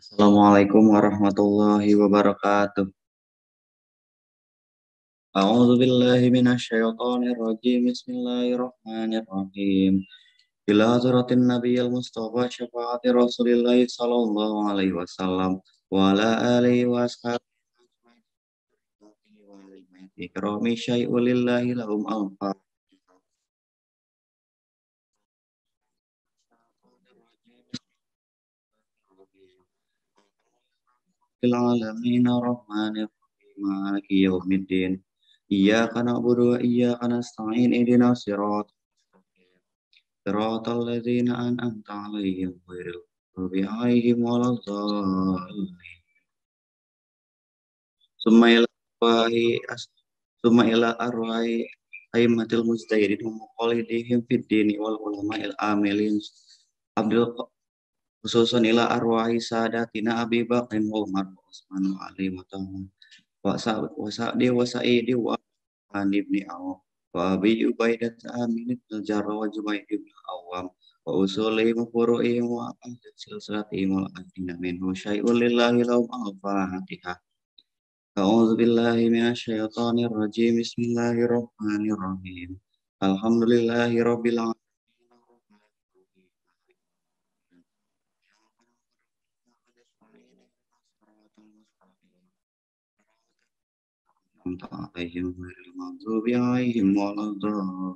Assalamualaikum warahmatullahi wabarakatuh. A'udzu billahi minasyaitonir rajim. Bismillahirrahmanirrahim. Ila hadratin nabiyil mustafa syafaati Rasulillah sallallahu alaihi wasallam wa ala alihi wa ashabihi wa alihi ikrami syai'ul lillahi lahum alfa. Fil alamin arrahmanir rahim maliki yaumiddin. Iyyaka na'budu wa iyyaka nasta'in ihdinas siratal siratal ladzina an'amta 'alaihim ghairil maghdubi 'alaihim waladdallin. Summa ila arwahi summa ila arwahi aimatil mujtahidin wa muqallidihim fid dini wal ulama'il amilin abdul khususan ila arwahi sadatina Abi Bakrin wa Umar wa Utsman wa Ali wa Sa'di wa Sa'idi wa an ibni Awam wa Abi Ubaidah Amin ibn Jarrah wa Jubair ibn Awam wa usulihim wa furu'ihim wa ahli silsilatihim wal adina minhu syai'un lillahi lahum al-fatihah. A'udzu billahi minasyaitonir rajim. Bismillahirrahmanirrahim. Alhamdulillahi rabbil alamin. Alaihim ghairil maghdubi alaihim waladdallin.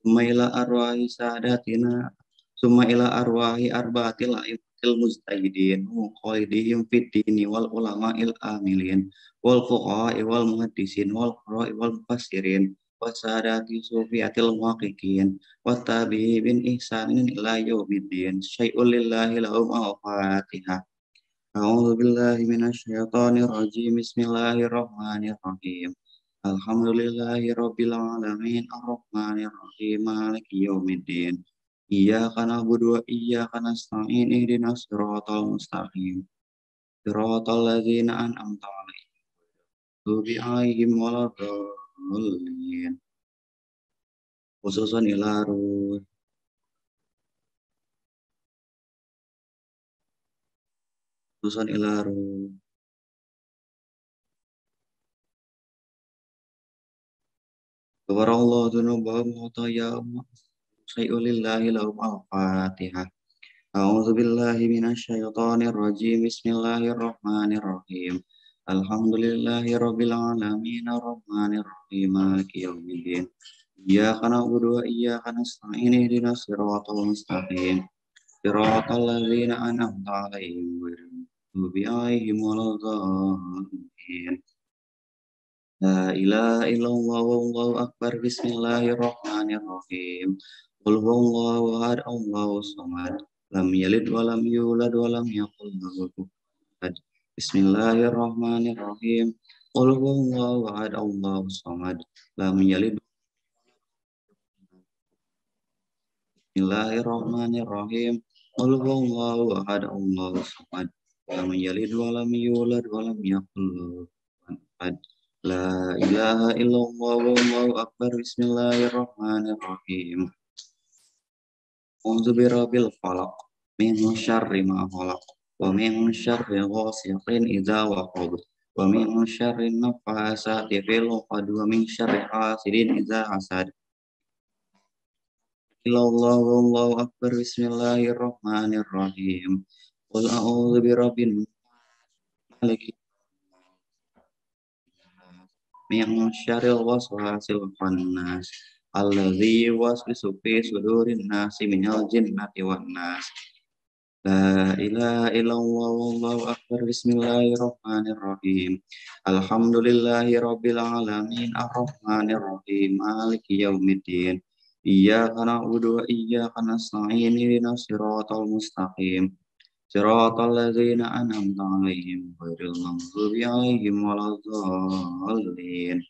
Summa ila arwahi sadatina summa ila arwahi arba'atil a'immatil mujtahidin muqallidihim fid dini wal ulama'il amilin wal fuqaha'i wal muhaddisin wal qurra'i wal mufassirin wasadati sufiyatil muhaqqiqin wattabi'i bin ihsanin ila yaumiddin syai'ul lillahi lahum al-fatihah. A'udzu billahi minasyaitonir rajim. Bismillahirrahmanirrahim. Alhamdulillahi rabbil alamin arrahmanir rahim maliki yaumiddin. Iyyaka na'budu wa iyyaka nasta'in ihdinas siratal mustaqim. Siratal ladzina an'amta 'alaihim ghairil maghdubi 'alaihim waladdallin. Khususan ila ruh khususan ila ruh Gafarallahu dzunubahum wa tayyahum syai'un lillahi lahum al-fatihah. A'udzu billahi minasyaitonir rajim. Bismillahirrahmanirrahim. Alhamdulillahi rabbil alamin arrahmanir rahim maliki yaumiddin. Iyyaka na'budu wa iyyaka nasta'in ihdinas siratal mustaqim. Siratal ladzina an'amta 'alaihim ghairil maghdubi 'alaihim waladdallin. La ilaha illallah wallahu akbar. Bismillahirrahmanirrahim. Qul huwallahu ahad Allahu samad. Lam yalid wa lam yulad wa lam yakul lahu kufuwan ahad. Bismillahirrahmanirrahim. Qul huwallahu ahad Allahu samad. Lam yalid. Bismillahirrahmanirrahim. Qul huwallahu ahad Allahu samad. Lam yalid wa lam yulad wa lam yakul lahu kufuwan ahad. La ilaha illallah wallahu akbar. Bismillahirrahmanirrahim. A'udzu birabbil falaq min syarri ma khalaq wa min syarri ghasiqin idza waqab wa min syarri nafasati fil 'uqad wa min syarri hasidin idza hasad. Illallah wallahu akbar. Bismillahirrahmanirrahim. Qul a'udzu birabbin maliki min syarril waswasil khannas alladzi yuwaswisu fi sudurin nasi minal jinnati wan nas. La ilaha illallah wallahu akbar. Bismillahirrahmanirrahim. Alhamdulillahi rabbil alamin arrahmanir rahim maliki yaumiddin. Iyyaka na'budu wa iyyaka nasta'in ihdinas siratal mustaqim. Siratal ladzina an'amta 'alaihim ghairil maghdubi 'alaihim waladdallin.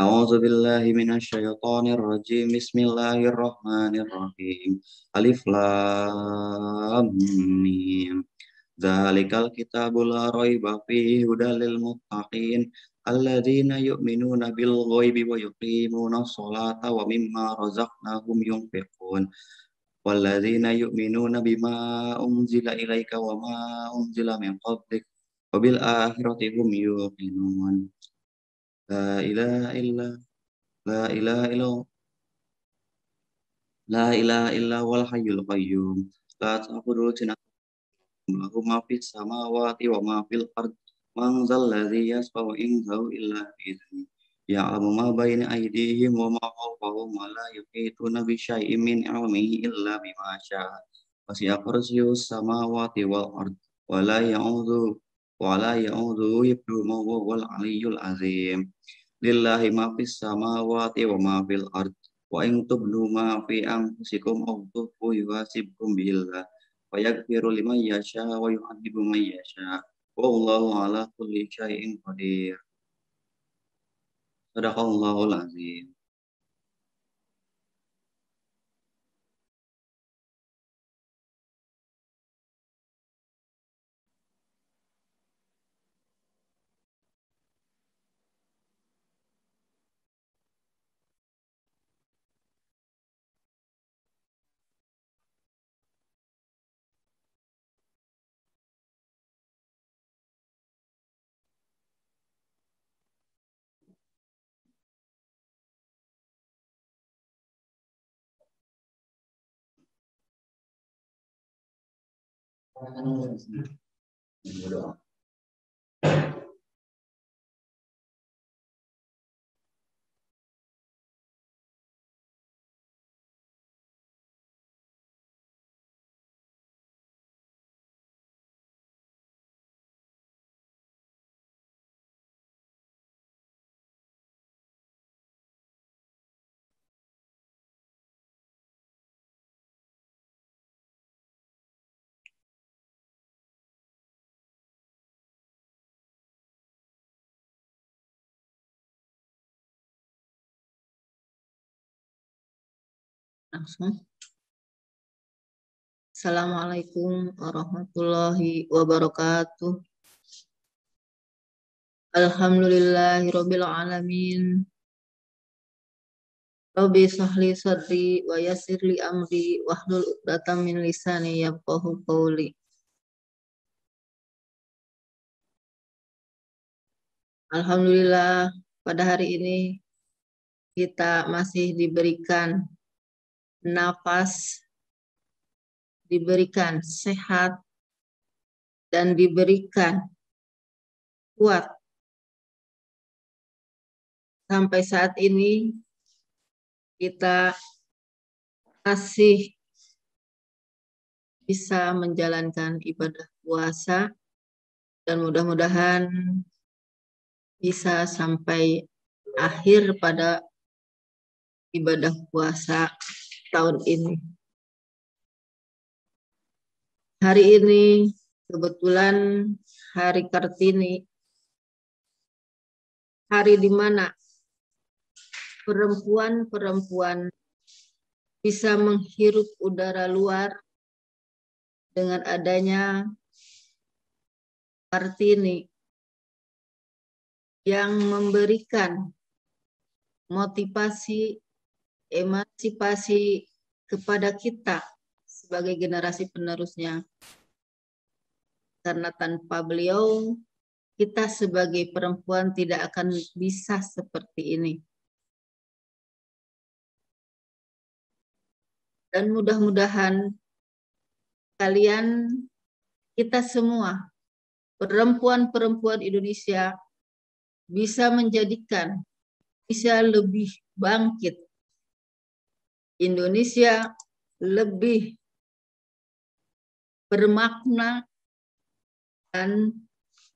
A'udzu billahi minasyaitonir rajim. Bismillahirrahmanirrahim. Alif lam mim. Dzalikal kitabu la raiba fihi hudal lil muttaqin alladzina yu'minuna bil ghaibi wa yuqimuna sholata wa mimma razaqnahum yunfiqun. walladzina yu'minuna bima unzila ilaika wa ma unzila min qablik wa bil akhirati hum yuqinun. La ilaha illa la ilaha illa la ilaha illa wal hayyul qayyum. La ta'khudhuhu sinatun lahu ma fis samawati wa ma fil ard. Man zal ladzi yashfa'u indahu illa bi'idznih. Ya'lamu ma baina aydihim wa ma khalfahum wa la yuhituna bi syai'in min 'ilmihi illa bima syaa. Wasi'a kursiyyuhus samawati wal ard wa la ya'udzu hifdzuhuma wa huwal 'aliyyul 'azim. Lillahi ma fis samawati wa ma fil ard. Wa in tubdu ma fi anfusikum aw tukhfu yuhasibkum billah wa yaghfiru liman yasha wa yu'adzibu man yasha. Wallahu ala kulli syai'in qadir. Sadaqallahul azim. Langsung. Assalamualaikum warahmatullahi wabarakatuh. Alhamdulillahirabbil alamin. Rabbi shrahli sadri wa yassirli amri wahlul 'uqdatam min lisani yafqahu qawli. Alhamdulillah, pada hari ini kita masih diberikan nafas, diberikan sehat, dan diberikan kuat. Sampai saat ini kita masih bisa menjalankan ibadah puasa dan mudah-mudahan bisa sampai akhir pada ibadah puasa tahun ini. Hari ini kebetulan hari Kartini, hari di mana perempuan-perempuan bisa menghirup udara luar dengan adanya Kartini yang memberikan motivasi, emansipasi kepada kita sebagai generasi penerusnya. Karena tanpa beliau, kita sebagai perempuan tidak akan bisa seperti ini. Dan mudah-mudahan kalian, kita semua, perempuan-perempuan Indonesia bisa menjadikan Indonesia lebih bangkit, Indonesia lebih bermakna, dan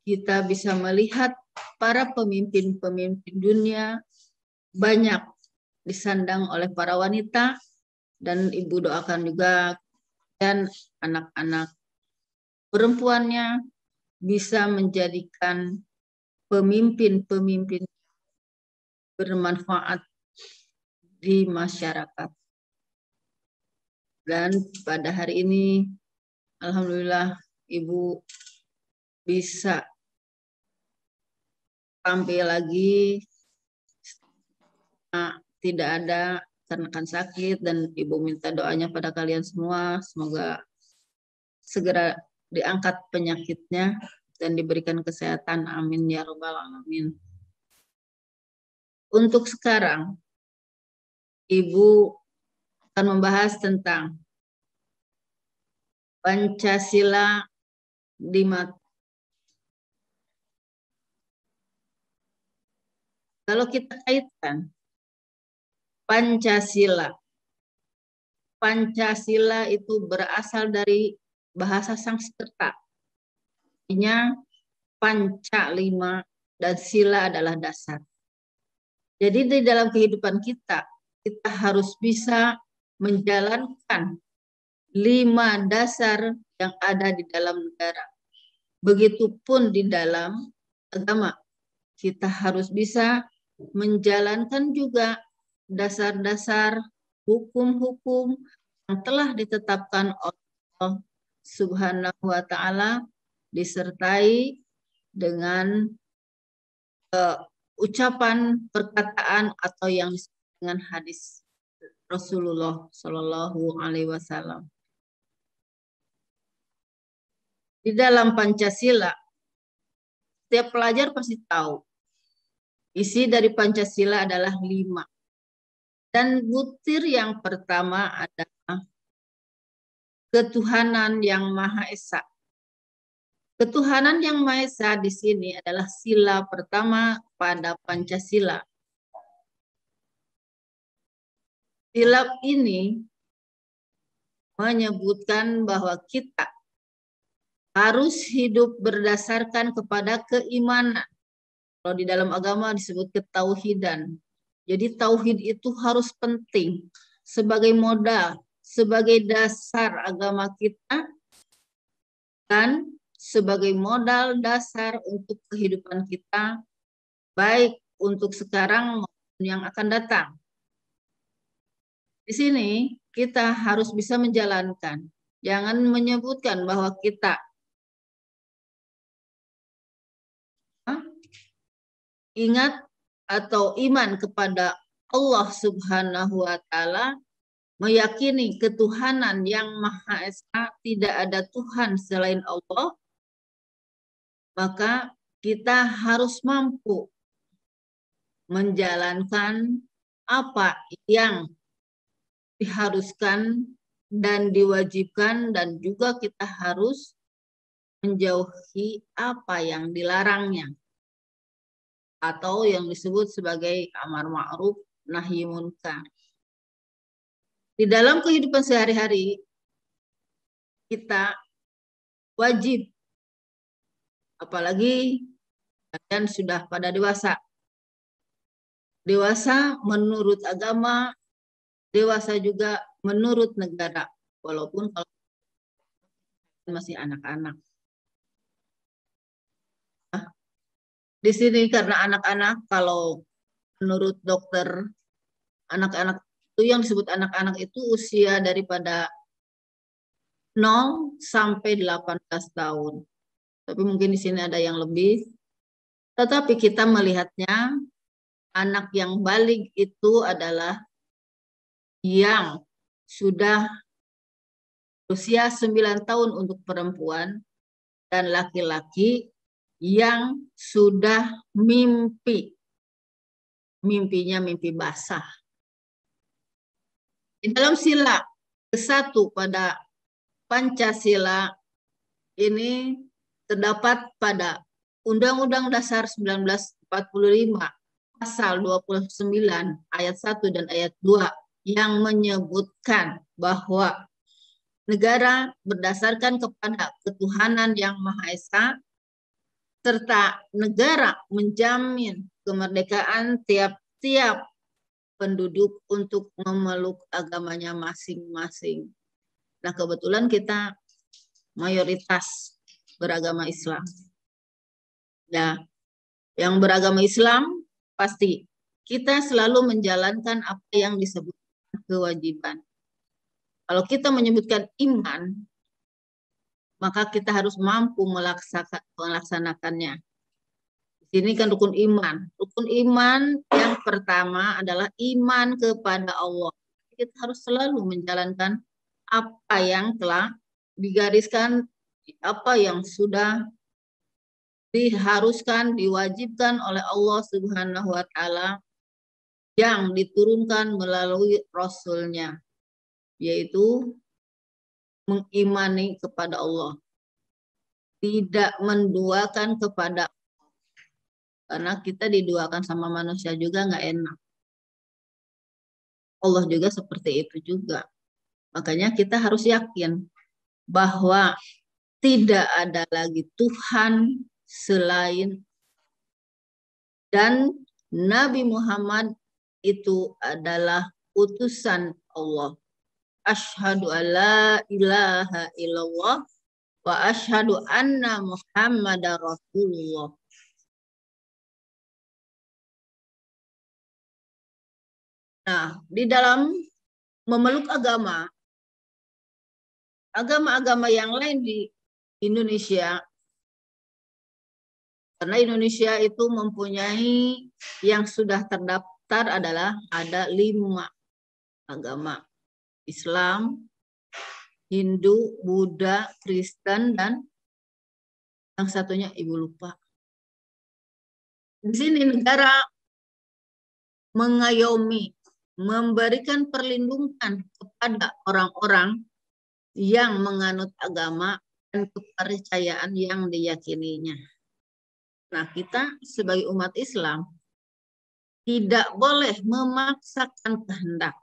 kita bisa melihat para pemimpin-pemimpin dunia banyak disandang oleh para wanita, dan Ibu doakan juga dan anak-anak perempuannya bisa menjadikan pemimpin-pemimpin bermanfaat di masyarakat. Dan pada hari ini, alhamdulillah Ibu bisa tampil lagi, tidak ada dikarenakan sakit, dan Ibu minta doanya pada kalian semua, semoga segera diangkat penyakitnya dan diberikan kesehatan. Amin ya rabbal alamin. Untuk sekarang, Ibu akan membahas tentang Pancasila di mata. Kalau kita kaitkan Pancasila, Pancasila itu berasal dari bahasa Sanskerta. Artinya panca 5 dan sila adalah dasar. Jadi di dalam kehidupan kita harus bisa menjalankan 5 dasar yang ada di dalam negara. Begitupun di dalam agama. Kita harus bisa menjalankan juga dasar-dasar hukum-hukum yang telah ditetapkan oleh Allah Subhanahu wa Ta'ala, disertai dengan ucapan, perkataan, atau yang disebut dengan hadis Rasulullah Shallallahu Alaihi Wasallam. Di dalam Pancasila, setiap pelajar pasti tahu isi dari Pancasila adalah 5. Dan butir yang pertama adalah ketuhanan yang Maha Esa. Ketuhanan yang Maha Esa di sini adalah sila pertama pada Pancasila. Sila ini menyebutkan bahwa kita harus hidup berdasarkan kepada keimanan. Kalau di dalam agama disebut ketauhidan. Jadi tauhid itu harus penting sebagai modal, sebagai dasar agama kita, dan sebagai modal dasar untuk kehidupan kita, baik untuk sekarang maupun yang akan datang. Di sini kita harus bisa menjalankan. Jangan menyebutkan bahwa kita ingat atau iman kepada Allah Subhanahu wa Ta'ala, meyakini ketuhanan yang Maha Esa, tidak ada Tuhan selain Allah, maka kita harus mampu menjalankan apa yang diharuskan dan diwajibkan, dan juga kita harus menjauhi apa yang dilarangnya, atau yang disebut sebagai amar ma'ruf nahi munkar. Di dalam kehidupan sehari-hari kita wajib, apalagi kalian sudah pada dewasa. Dewasa menurut agama, dewasa juga menurut negara, walaupun kalau masih anak-anak. Di sini karena anak-anak, kalau menurut dokter, anak-anak itu yang disebut anak-anak itu usia daripada 0 sampai 18 tahun. Tapi mungkin di sini ada yang lebih. Tetapi kita melihatnya anak yang baligh itu adalah yang sudah usia 9 tahun untuk perempuan, dan laki-laki yang sudah mimpi. Mimpinya mimpi basah. Di dalam sila ke-1 pada Pancasila ini terdapat pada Undang-Undang Dasar 1945 pasal 29 ayat 1 dan ayat 2 yang menyebutkan bahwa negara berdasarkan kepada ketuhanan yang Maha Esa, serta negara menjamin kemerdekaan tiap-tiap penduduk untuk memeluk agamanya masing-masing. Nah, kebetulan kita mayoritas beragama Islam. Nah, yang beragama Islam pasti kita selalu menjalankan apa yang disebut kewajiban. Kalau kita menyebutkan iman, maka kita harus mampu melaksanakannya. Di sini kan rukun iman. Rukun iman yang pertama adalah iman kepada Allah. kita harus selalu menjalankan apa yang telah digariskan, apa yang sudah diharuskan, diwajibkan oleh Allah Subhanahu wa Ta'ala yang diturunkan melalui Rasul-Nya, yaitu mengimani kepada Allah, tidak menduakan kepada, karena kita diduakan sama manusia juga nggak enak. Allah juga seperti itu juga. Makanya kita harus yakin bahwa tidak ada lagi Tuhan selain, dan Nabi Muhammad itu adalah utusan Allah. Asyhadu alla ilaha illallah wa asyhadu anna Muhammadar Rasulullah. Nah, di dalam memeluk agama-agama yang lain di Indonesia, karena Indonesia itu mempunyai yang sudah terdaftar adalah ada 5 agama. Islam, Hindu, Buddha, Kristen, dan yang satunya ibu lupa. Di sini negara mengayomi, memberikan perlindungan kepada orang-orang yang menganut agama dan kepercayaan yang diyakininya. Nah, kita sebagai umat Islam tidak boleh memaksakan kehendak.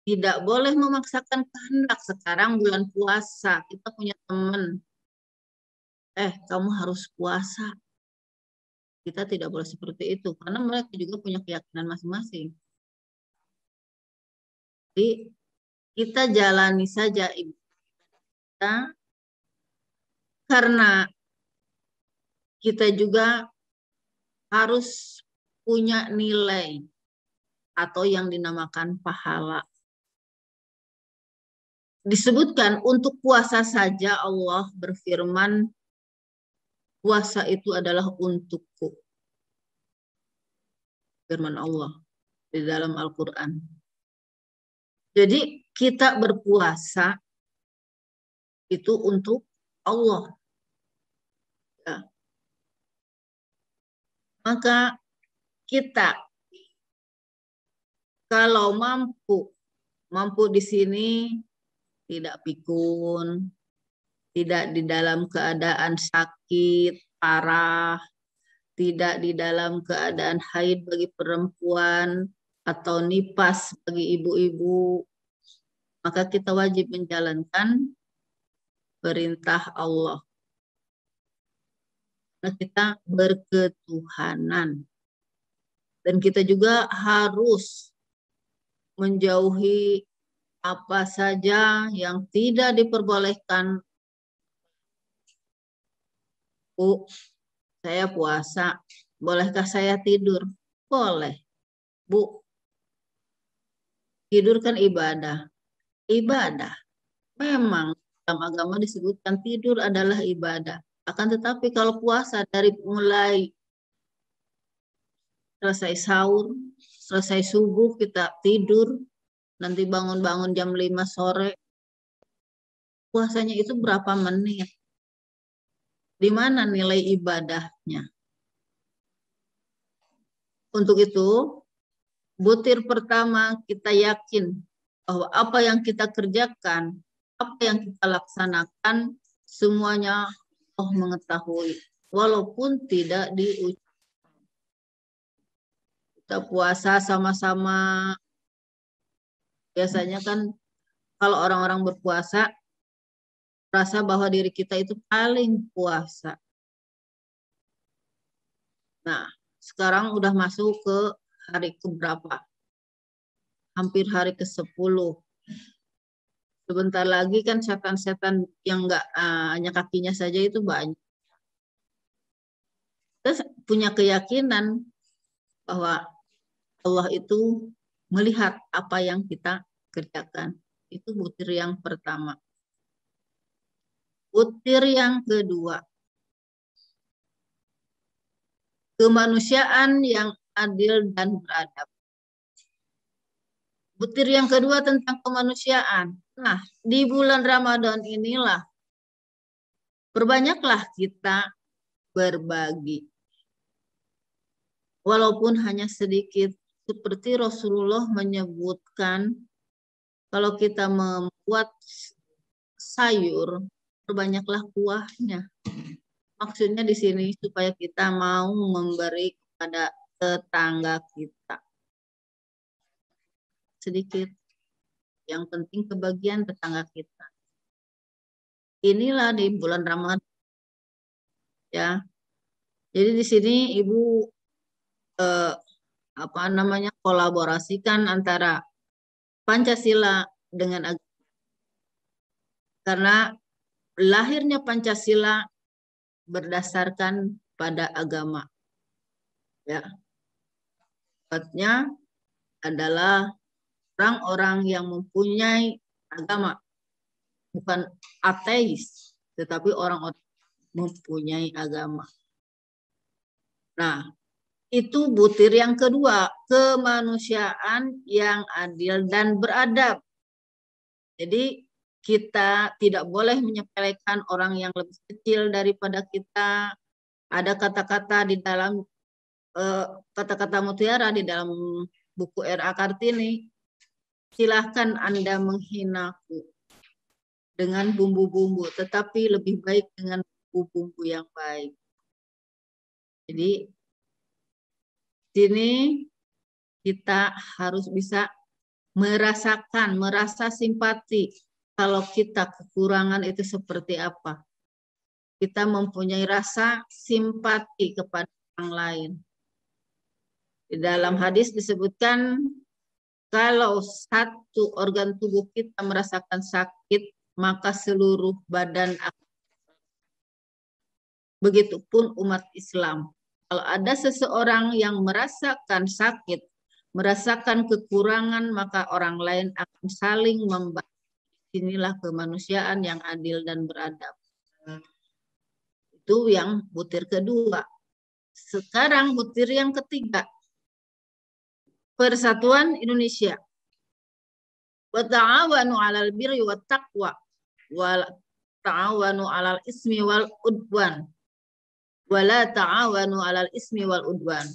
Tidak boleh memaksakan kehendak. Sekarang bulan puasa, kita punya teman, kamu harus puasa. Kita tidak boleh seperti itu, karena mereka juga punya keyakinan masing-masing. Jadi, kita jalani saja ibadah kita, karena kita juga harus punya nilai atau yang dinamakan pahala. Disebutkan untuk puasa saja Allah berfirman, puasa itu adalah untukku. Firman Allah di dalam Al-Quran. Jadi kita berpuasa itu untuk Allah. Ya. Maka kita kalau mampu di sini, tidak pikun, tidak di dalam keadaan sakit, parah, tidak di dalam keadaan haid bagi perempuan, atau nipas bagi ibu-ibu, maka kita wajib menjalankan perintah Allah. Nah, kita berketuhanan. Dan kita juga harus menjauhi apa saja yang tidak diperbolehkan. Bu, saya puasa, bolehkah saya tidur? Boleh. Bu, tidur kan ibadah. Ibadah. Memang dalam agama disebutkan tidur adalah ibadah. Akan tetapi kalau puasa dari mulai selesai sahur, selesai subuh kita tidur, nanti bangun-bangun jam 5 sore, puasanya itu berapa menit? Di mana nilai ibadahnya? Untuk itu, butir pertama kita yakin bahwa apa yang kita kerjakan, apa yang kita laksanakan, semuanya Allah mengetahui, walaupun tidak diucapkan. Kita puasa sama-sama. Biasanya kan kalau orang-orang berpuasa, rasa bahwa diri kita itu paling puasa. Nah, sekarang udah masuk ke hari keberapa? Hampir hari ke-10. Sebentar lagi kan setan-setan yang nggak hanya kakinya saja itu banyak. Kita punya keyakinan bahwa Allah itu melihat apa yang kita kerjakan. Itu butir yang pertama. Butir yang kedua, kemanusiaan yang adil dan beradab. Butir yang kedua tentang kemanusiaan. Nah, di bulan Ramadan inilah perbanyaklah kita berbagi. Walaupun hanya sedikit, seperti Rasulullah menyebutkan, kalau kita membuat sayur, perbanyaklah kuahnya. Maksudnya di sini supaya kita mau memberi kepada tetangga kita. Sedikit. Yang penting kebagian tetangga kita. Inilah di bulan Ramadan. Ya. Jadi di sini Ibu kolaborasikan antara Pancasila dengan agama. Karena lahirnya Pancasila berdasarkan pada agama. Ya. Sebabnya adalah orang-orang yang mempunyai agama, bukan ateis, tetapi orang-orang mempunyai agama. Nah, itu butir yang kedua, kemanusiaan yang adil dan beradab. Jadi kita tidak boleh menyepelekan orang yang lebih kecil daripada kita. Ada kata-kata di dalam kata-kata mutiara di dalam buku R.A. Kartini, silahkan Anda menghinaku dengan bumbu-bumbu, tetapi lebih baik dengan bumbu-bumbu yang baik. Jadi sini kita harus bisa merasa simpati kalau kita kekurangan itu seperti apa. Kita mempunyai rasa simpati kepada orang lain. Di dalam hadis disebutkan, kalau satu organ tubuh kita merasakan sakit, maka seluruh badan akan. Begitupun umat Islam. Kalau ada seseorang yang merasakan sakit, merasakan kekurangan, maka orang lain akan saling membantu. Inilah kemanusiaan yang adil dan beradab. Itu yang butir kedua. Sekarang butir yang ketiga. Persatuan Indonesia. Wa ta'awanu 'alal birri wat taqwa wa ta'awanu 'alal ismi wal udwan. Wa la ta'awanu 'alal ismi wal udwan.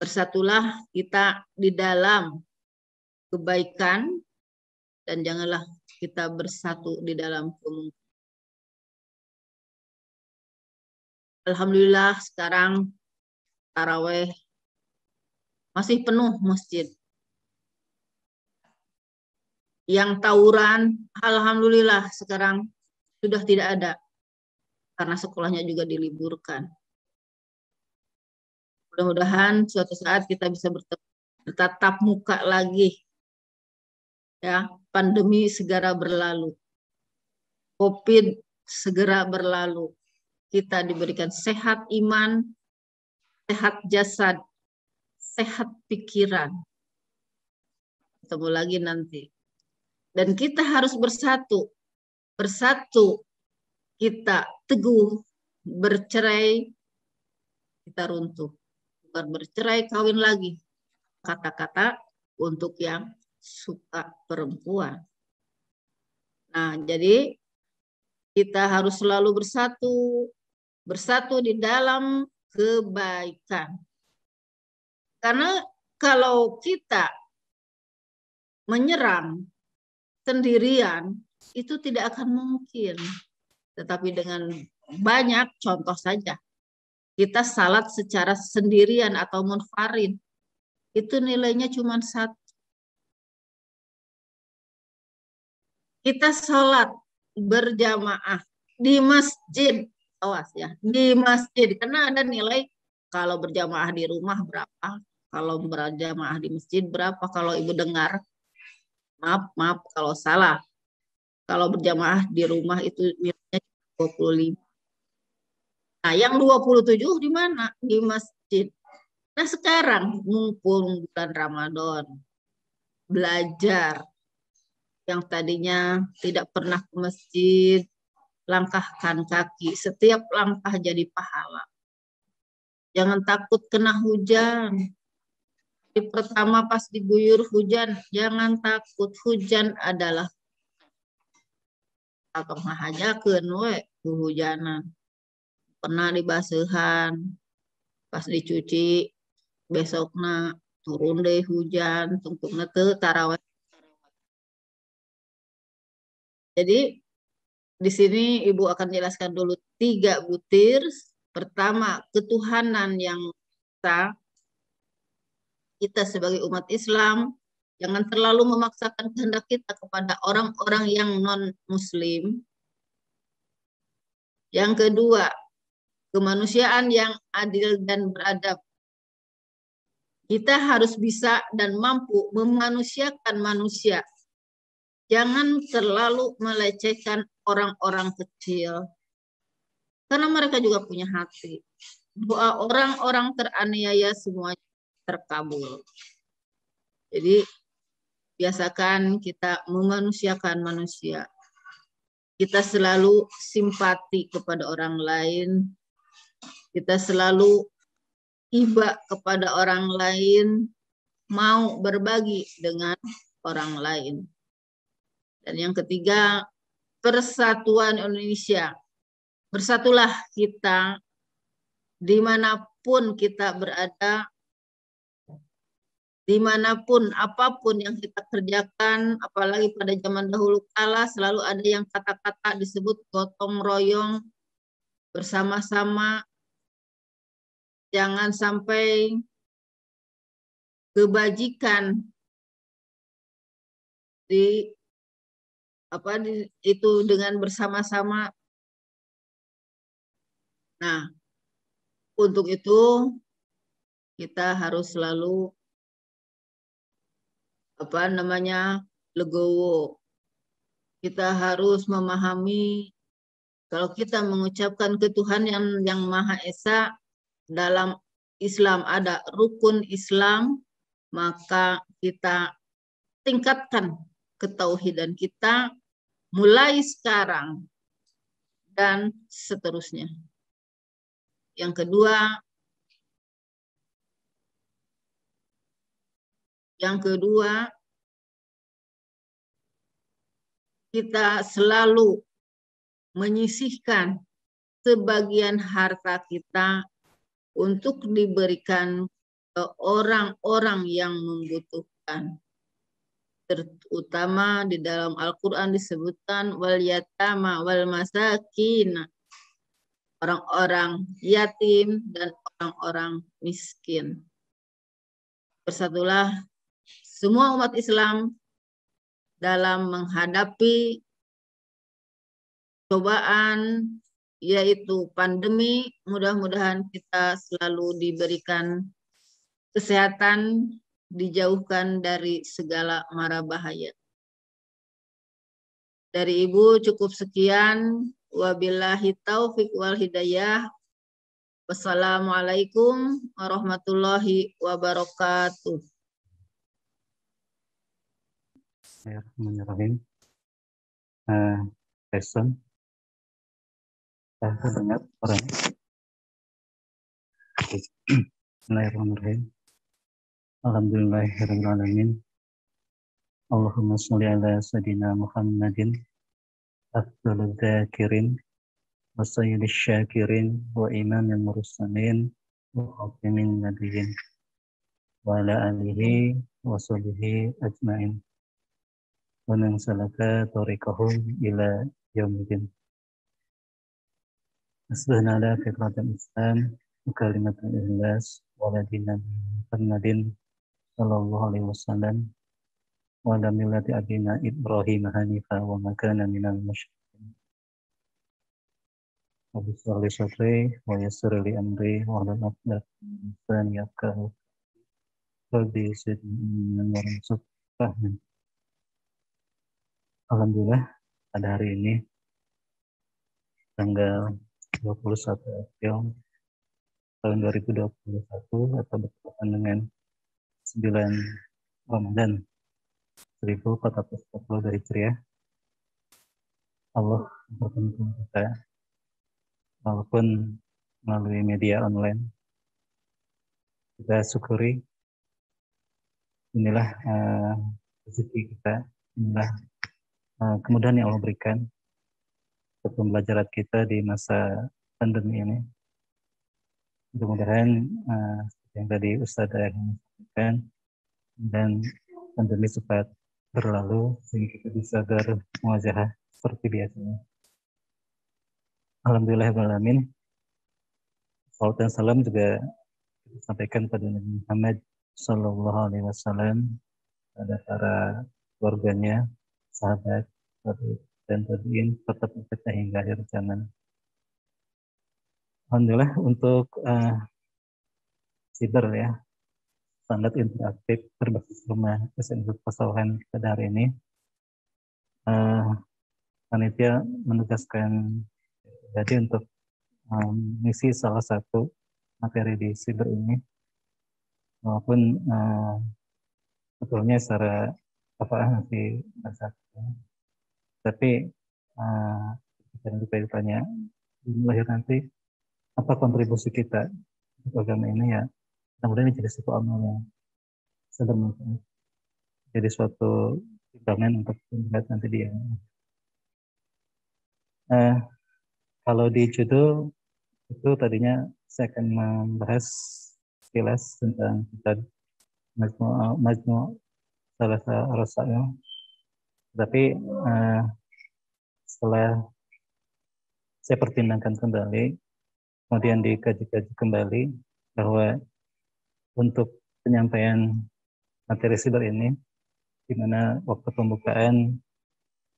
Bersatulah kita di dalam kebaikan dan janganlah kita bersatu di dalam kemungkaran. Alhamdulillah sekarang taraweh masih penuh masjid. Yang tawuran, alhamdulillah sekarang sudah tidak ada karena sekolahnya juga diliburkan. Mudah-mudahan suatu saat kita bisa bertatap muka lagi. Ya, pandemi segera berlalu. Covid segera berlalu. Kita diberikan sehat iman, sehat jasad, sehat pikiran. Ketemu lagi nanti. Dan kita harus bersatu. Bersatu kita teguh, bercerai kita runtuh. Bukan bercerai kawin lagi. Kata-kata untuk yang suka perempuan. Nah, jadi kita harus selalu bersatu. Bersatu di dalam kebaikan. Karena kalau kita menyerang sendirian, itu tidak akan mungkin. Tetapi dengan banyak, contoh saja, kita salat secara sendirian atau munfarid, itu nilainya cuma 1. Kita salat berjamaah di masjid, awas ya, di masjid, karena ada nilai kalau berjamaah di rumah berapa, kalau berjamaah di masjid berapa, kalau ibu dengar, maaf kalau salah, kalau berjamaah di rumah itu nilainya 25. Nah, yang 27 di mana? Di masjid. Nah, sekarang mumpung bulan Ramadan, belajar. Yang tadinya tidak pernah ke masjid, langkahkan kaki. Setiap langkah jadi pahala. Jangan takut kena hujan. Di pertama pas diguyur hujan, jangan takut, hujan adalah atau ngahajakeun we hujanan. Pernah dibasuhan, pas dicuci, besokna turun deh hujan, tungtungna teu taraweh. Jadi di sini Ibu akan jelaskan dulu 3 butir. Pertama, ketuhanan yang kita sebagai umat Islam jangan terlalu memaksakan kehendak kita kepada orang-orang yang non-muslim. Yang kedua, kemanusiaan yang adil dan beradab. Kita harus bisa dan mampu memanusiakan manusia. Jangan terlalu melecehkan orang-orang kecil. Karena mereka juga punya hati. Doa orang-orang teraniaya semuanya terkabul. Jadi biasakan kita memanusiakan manusia. Kita selalu simpati kepada orang lain. Kita selalu iba kepada orang lain, mau berbagi dengan orang lain. Dan yang ketiga, persatuan Indonesia. Bersatulah kita dimanapun kita berada, dimanapun apapun yang kita kerjakan, apalagi pada zaman dahulu kala selalu ada yang kata-kata disebut gotong royong, bersama-sama. Jangan sampai kebajikan itu dengan bersama-sama. Nah, untuk itu kita harus selalu legowo. Kita harus memahami kalau kita mengucapkan ke Tuhan yang Maha Esa, dalam Islam ada rukun Islam, maka kita tingkatkan ketauhidan kita mulai sekarang dan seterusnya. Yang kedua, kita selalu menyisihkan sebagian harta kita untuk diberikan ke orang-orang yang membutuhkan. Terutama di dalam Al-Quran disebutkan wal yatama wal masakin, orang-orang yatim dan orang-orang miskin. Bersatulah semua umat Islam dalam menghadapi cobaan yaitu pandemi. Mudah-mudahan kita selalu diberikan kesehatan, dijauhkan dari segala mara bahaya. Dari Ibu cukup sekian. Wabillahi taufiq wal hidayah. Wassalamualaikum warahmatullahi wabarakatuh. Bismillahirrahmanirrahim. Lesson. Saya dengar orang. Bismillahirrahmanirrahim. Alhamdulillahirrahmanirrahim. Allahumma sholli ala sayyidina Muhammadin afdhalul dzakirin wa sayyidish syakirin wa imamil mursalin wa khatimin nabiyyin wa ala alihi wa sahbihi ajma'in wa man salaka tariqahum ila yaumil. Asbahna ala fitratul Islam wa kalimatul ikhlas wa ladina Muhammadin sallallahu alaihi wasallam wa ala millati abina Ibrahim hanifa wa ma kana minal musyrikin. Rabbi shrah li sadri wa yassir li amri wa hlul 'uqdatam min lisani yafqahu qawli. Alhamdulillah pada hari ini tanggal 21 April tahun 2021 atau bertepatan dengan 9 Ramadan 1440 dari Hijriah. Allah berkumpul kita walaupun melalui media online. Kita syukuri inilah rezeki kita, inilah kemudahan yang Allah berikan untuk pembelajaran kita di masa pandemi ini. Mudah-mudahan yang tadi Ustadzah sampaikan, dan pandemi cepat berlalu sehingga kita bisa bermuajahah seperti biasanya. Alhamdulillahirrahmanirrahim. Salam dan salam juga disampaikan pada Nabi Muhammad Sallallahu Alaihi Wasallam, pada para keluarganya, sahabat, dan tabiin serta peserta hingga akhir zaman. Alhamdulillah untuk siber ya, standar interaktif berbasis rumah SMK Pasawahan pada hari ini. Panitia menugaskan jadi untuk mengisi salah satu materi di siber ini, walaupun sebetulnya secara nanti tapi kita juga ditanya lahir nanti apa kontribusi kita untuk agama ini, ya kemudian ini jadi suatu amal yang bermanfaat, jadi suatu timbangan untuk melihat nanti dia. Kalau di judul itu tadinya saya akan membahas sekilas tentang kitab Majmu' Thalatha Rasail, tapi setelah saya pertimbangkan kembali, kemudian dikaji-kaji kembali bahwa untuk penyampaian materi siber ini, di mana waktu pembukaan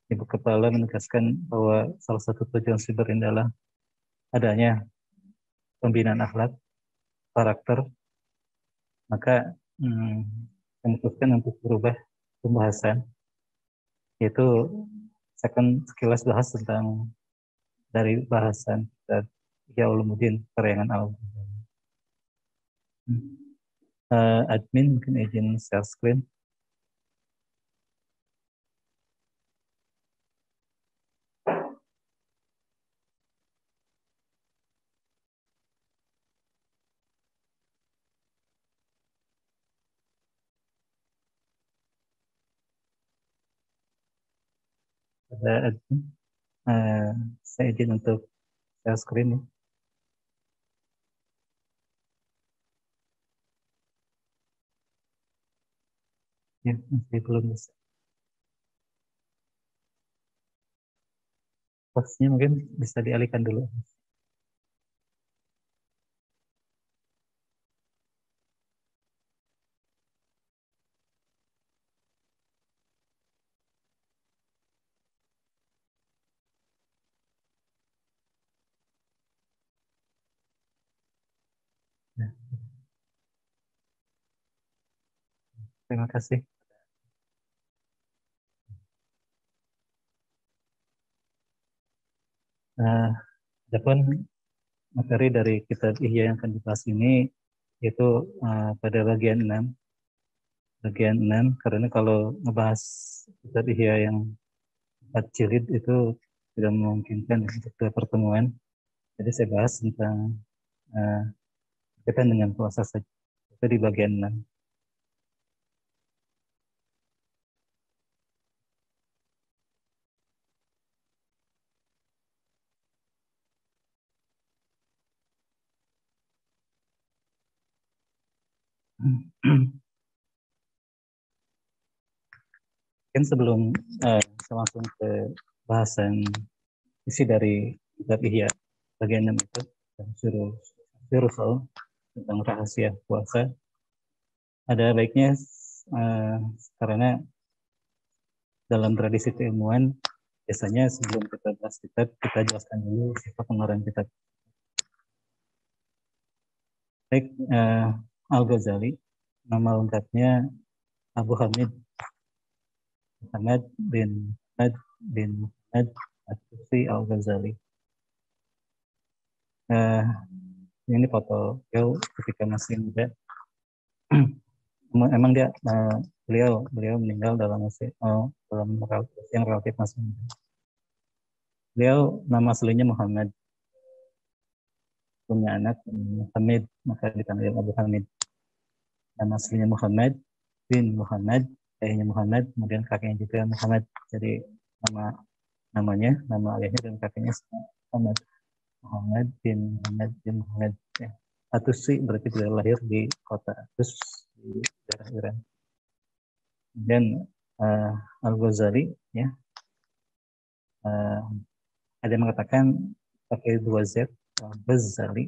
Ibu Kepala menegaskan bahwa salah satu tujuan siber ini adalah adanya pembinaan akhlak, karakter, maka memutuskan untuk berubah pembahasan, yaitu saya akan sekilas bahas tentang dari bahasan Ihya Ulumuddin karangan Al-Ghazali. Admin mungkin izin share screen. Ada admin, saya izin untuk share screen ya. Ya, masih belum bisa. Posnya mungkin bisa dialihkan dulu. Ya. Terima kasih. Adapun materi dari kitab Ihya yang akan dibahas ini yaitu pada bagian 6. Bagian 6, karena kalau ngebahas kitab Ihya yang 4 jilid itu tidak memungkinkan untuk pertemuan. Jadi saya bahas tentang berkaitan dengan puasa saja. Itu di bagian 6. Mungkin sebelum kita langsung ke bahasan isi dari kitab Ihya bagian 6 itu, Syurul tentang rahasia puasa, ada baiknya karena dalam tradisi keilmuan biasanya sebelum kita bahas kitab, kita jelaskan dulu siapa pengarang kitab. Baik, Al-Ghazali, nama lengkapnya Abu Hamid Muhammad bin Muhammad At-Tusi Al-Ghazali. Ini foto beliau ketika masih muda. Emang dia beliau meninggal dalam usia yang relatif masih muda. Beliau nama aslinya Muhammad, punya anak Hamid, maka dipanggil Abu Hamid. Nama aslinya Muhammad, bin Muhammad, ayahnya Muhammad, kemudian kakeknya juga Muhammad. Jadi nama ayahnya dan kakeknya Muhammad. Muhammad bin Muhammad. Ya. Atusi berarti beliau lahir di kota Atus di daerah Iran. Dan Al-Ghazali, ya, ada yang mengatakan pakai 2 Z, Ghazali.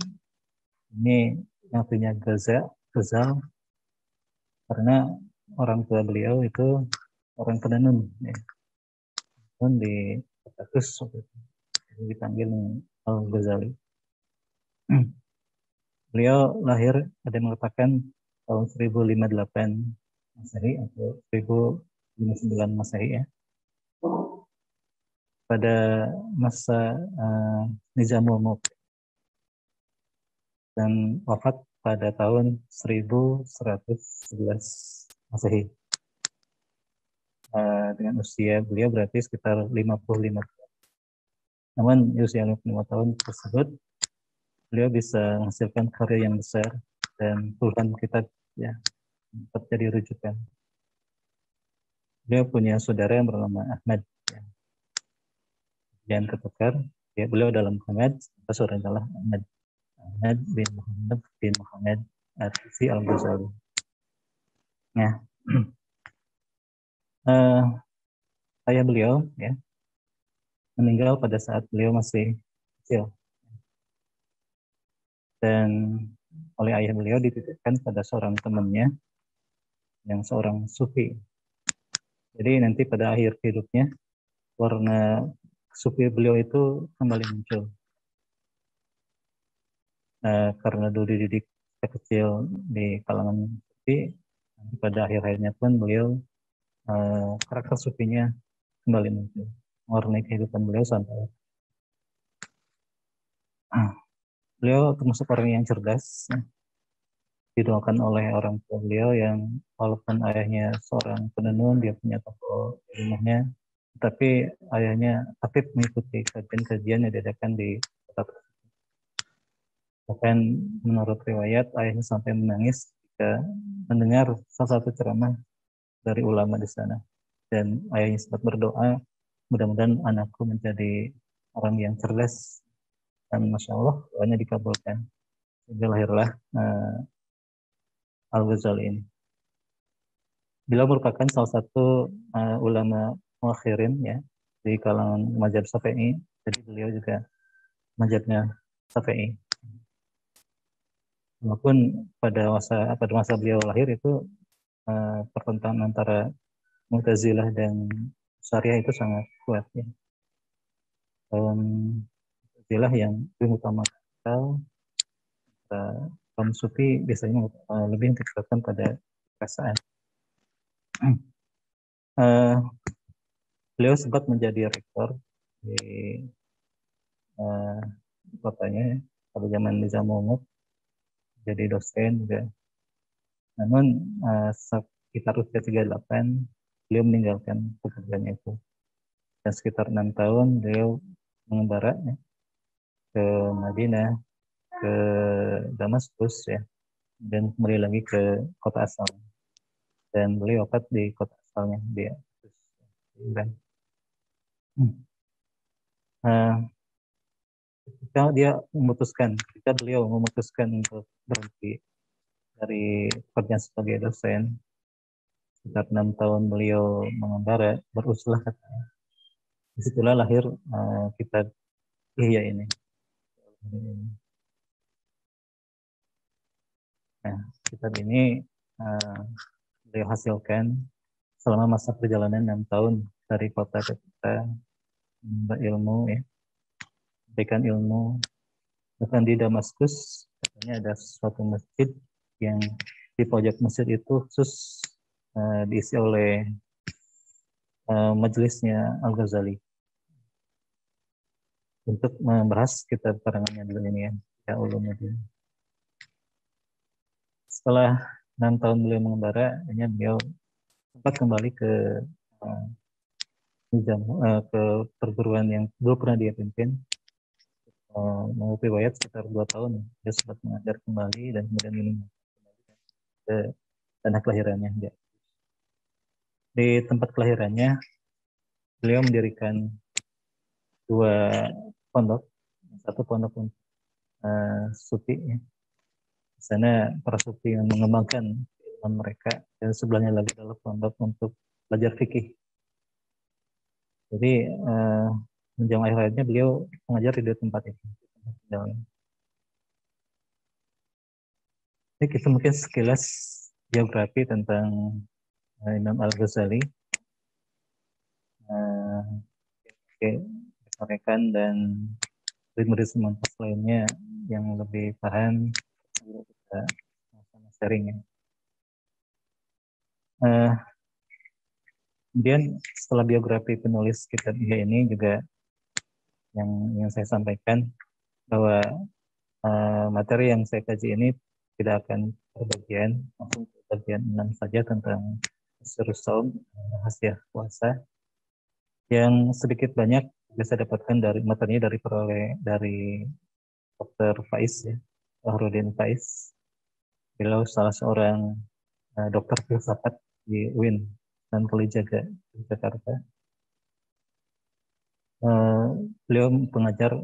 Ini yang artinya Ghazal, karena orang tua beliau itu orang penenun, ya. Pun di Atus dipanggil Al-Ghazali. Beliau lahir, ada yang mengatakan tahun 1058 Masehi atau 1059 Masehi, ya. Pada masa Nizamul Mulk, dan wafat pada tahun 1111 Masehi. Dengan usia beliau berarti sekitar 55 tahun. Namun usia 55 tahun tersebut beliau bisa menghasilkan karya yang besar dan puluhan kitab, ya, tetap jadi rujukan. Beliau punya saudara yang bernama Ahmad, ya. Dan ketukar, ya, beliau dalam Muhammad, saudaranya adalah Ahmad bin Muhammad At-Tusi Al-Ghazali. Nah, ayah beliau, ya, meninggal pada saat beliau masih kecil. Dan oleh ayah beliau dititipkan pada seorang temannya yang seorang sufi. Jadi nanti pada akhir hidupnya warna sufi beliau itu kembali muncul. Karena dulu dididik kecil di kalangan sufi, pada akhir-akhirnya pun beliau karakter sufinya kembali muncul, mewarnai kehidupan beliau sampai beliau termasuk orang yang cerdas, ya. Didoakan oleh orang tua beliau yang walaupun ayahnya seorang penenun, dia punya toko di rumahnya, tapi ayahnya aktif mengikuti kajian-kajian yang diadakan di kota tersebut. Bahkan menurut riwayat ayahnya sampai menangis ketika mendengar salah satu ceramah dari ulama di sana. Dan ayahnya sempat berdoa, mudah-mudahan anakku menjadi orang yang cerdas. Dan Masya Allah, doanya dikabulkan. Sehingga lahirlah Al-Ghazali ini. Beliau merupakan salah satu ulama muakhirin, ya, di kalangan mazhab Syafi'i. Jadi beliau juga mazhabnya Syafi'i. Walaupun pada masa beliau lahir itu pertentangan antara Mu'tazilah dan Syariah itu sangat kuat, ya. Mu'tazilah yang lebih utamakan kaum sufi biasanya lebih ditekankan pada perasaan. Beliau sempat menjadi rektor di kotanya, ya, pada zaman Nizamul Mulk, jadi dosen juga. Namun sekitar usia 38 beliau meninggalkan pekerjaan itu. Dan sekitar 6 tahun beliau mengembara, ya, ke Madinah, ke Damaskus, ya, dan kembali lagi ke kota asal. Dan beliau wafat di kota asalnya, di Iran. Ketika beliau memutuskan untuk berhenti dari pekerjaan sebagai dosen, sekitar 6 tahun beliau mengembara, beruslah katanya. Disitulah lahir kitab Ihya ini. Nah, kitab ini beliau hasilkan selama masa perjalanan 6 tahun dari kota ke kota, menimba ilmu, ya, memberikan ilmu. Bahkan di Damaskus katanya ada suatu masjid yang di pojok masjid itu khusus diisi oleh majelisnya Al-Ghazali untuk membahas kitab karangannya dulu ini, ya, ya Ulumuddin. Setelah 6 tahun beliau mengembara, akhirnya beliau sempat kembali ke ke perguruan yang dulu pernah dia pimpin. Menurut riwayat sekitar 2 tahun dia sempat mengajar kembali dan kemudian ini ke tanah kelahirannya dia. Di tempat kelahirannya, beliau mendirikan 2 pondok, satu pondok untuk sufi, ya. Di sana para sufi yang mengembangkan ilmu mereka, dan sebelahnya lagi adalah pondok untuk belajar fikih. Jadi menjelang akhir hayatnya beliau mengajar di 2 tempat itu. Ini kita mungkin sekilas biografi tentang Imam Al-Ghazali. Rekan dan murid-murid semantas lainnya yang lebih paham, kita sama sharing, ya. Kemudian setelah biografi penulis kitab Ihya ini juga yang saya sampaikan bahwa materi yang saya kaji ini tidak akan berbagian, langsung ke bagian 6 saja tentang Sirrus Shaum, rahasia puasa, yang sedikit banyak bisa dapatkan dari materinya dari Dr. Faiz, ya, Fahrudin Faiz. Beliau salah seorang dokter filsafat di UIN dan Kalijaga di Jakarta. Beliau pengajar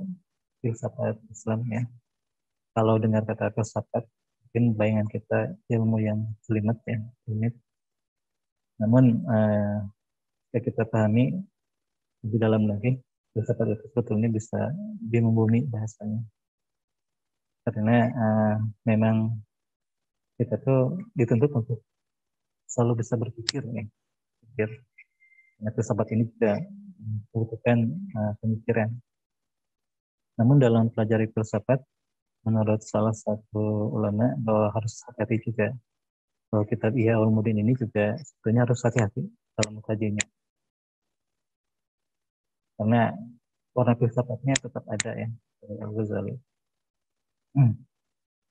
filsafat Islam, ya. Kalau dengar kata filsafat, mungkin bayangan kita ilmu yang jelimet, ya, rumit. Namun kita pahami lebih dalam lagi, filsafat itu sebetulnya bisa lebih membumi bahasanya. Karena memang kita tuh dituntut untuk selalu bisa berpikir, ya. Karena filsafat ini juga membutuhkan pemikiran. Namun dalam pelajari filsafat, menurut salah satu ulama, bahwa harus hati-hati juga. Bahwa kitab Ihya Ulumuddin ini juga sebetulnya harus hati-hati dalam mengkajinya. Karena warna filsafatnya tetap ada, ya, dari Al-Ghazali.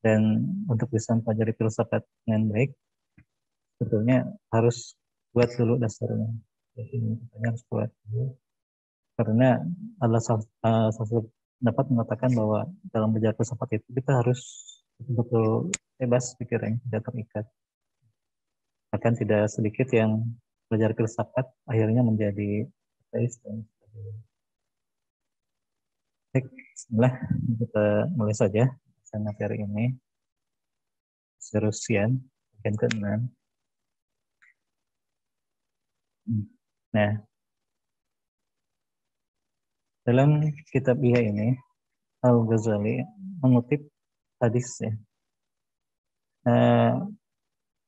Dan untuk bisa mempelajari filsafat dengan baik, sebetulnya harus buat dulu dasarnya. Jadi kita harus buat dulu. Karena Allah satu dapat mengatakan bahwa dalam belajar filsafat itu kita harus betul-betul bebas pikirannya, tidak terikat. Bahkan tidak sedikit yang belajar filsafat akhirnya menjadi ateis dan sebagainya. Baik, bismillah, kita mulai saja materi ini. Serusian, bagian ke-6. Nah, dalam kitab Ihya ini, Al-Ghazali mengutip hadis, ya.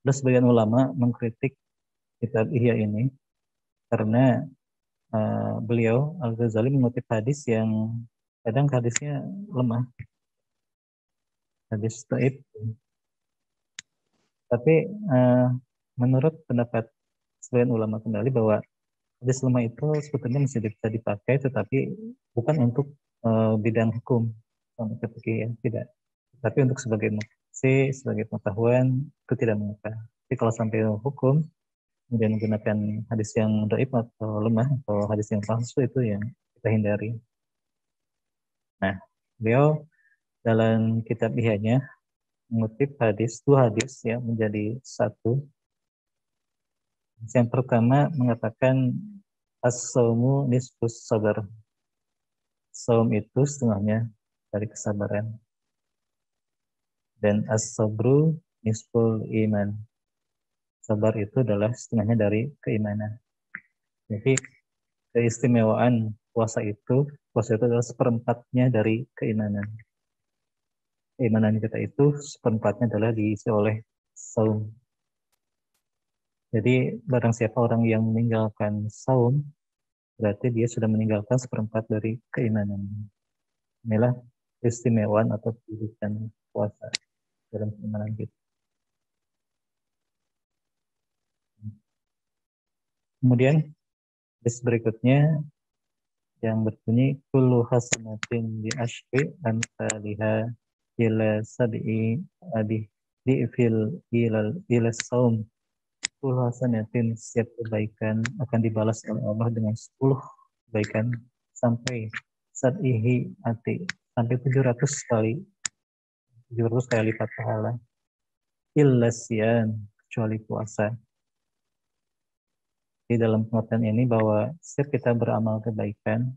Ada sebagian ulama mengkritik kitab Ihya ini karena beliau Al-Ghazali mengutip hadis yang kadang hadisnya lemah, hadis dhaif. Tapi menurut pendapat sebagian ulama kembali bahwa hadis lemah itu sebetulnya masih bisa dipakai, tetapi bukan untuk bidang hukum, untuk fikih, ya, tidak. Tapi untuk sebagai motivasi, sebagai pengetahuan, itu tidak mengapa. Tapi kalau sampai hukum, kemudian menggunakan hadis yang dhaif atau lemah atau hadis yang palsu, itu yang kita hindari. Nah, beliau dalam kitab Ihya-nya mengutip dua hadis, ya, menjadi satu. Yang pertama mengatakan as-saumu nisfus sabar. Saum itu setengahnya dari kesabaran. Dan as-sabru nisful iman. Sabar itu adalah setengahnya dari keimanan. Jadi keistimewaan puasa itu adalah seperempatnya dari keimanan. Keimanan kita itu seperempatnya adalah diisi oleh saum. Jadi barang siapa orang yang meninggalkan saum, berarti dia sudah meninggalkan seperempat dari keimanan. Inilah keistimewaan atau kedudukan puasa dalam keimanan kita. Kemudian hadis berikutnya yang berbunyi kullu hasanatin bi asyri amsalha ila sab'i di'fil ila saum. Kullu hasanatin, setiap kebaikan akan dibalas oleh Allah dengan 10 kebaikan sampai sab'ihi ati, sampai 700 kali lipat pahala. Illa siyam, kecuali puasa. Di dalam pengertian ini bahwa setiap kita beramal kebaikan,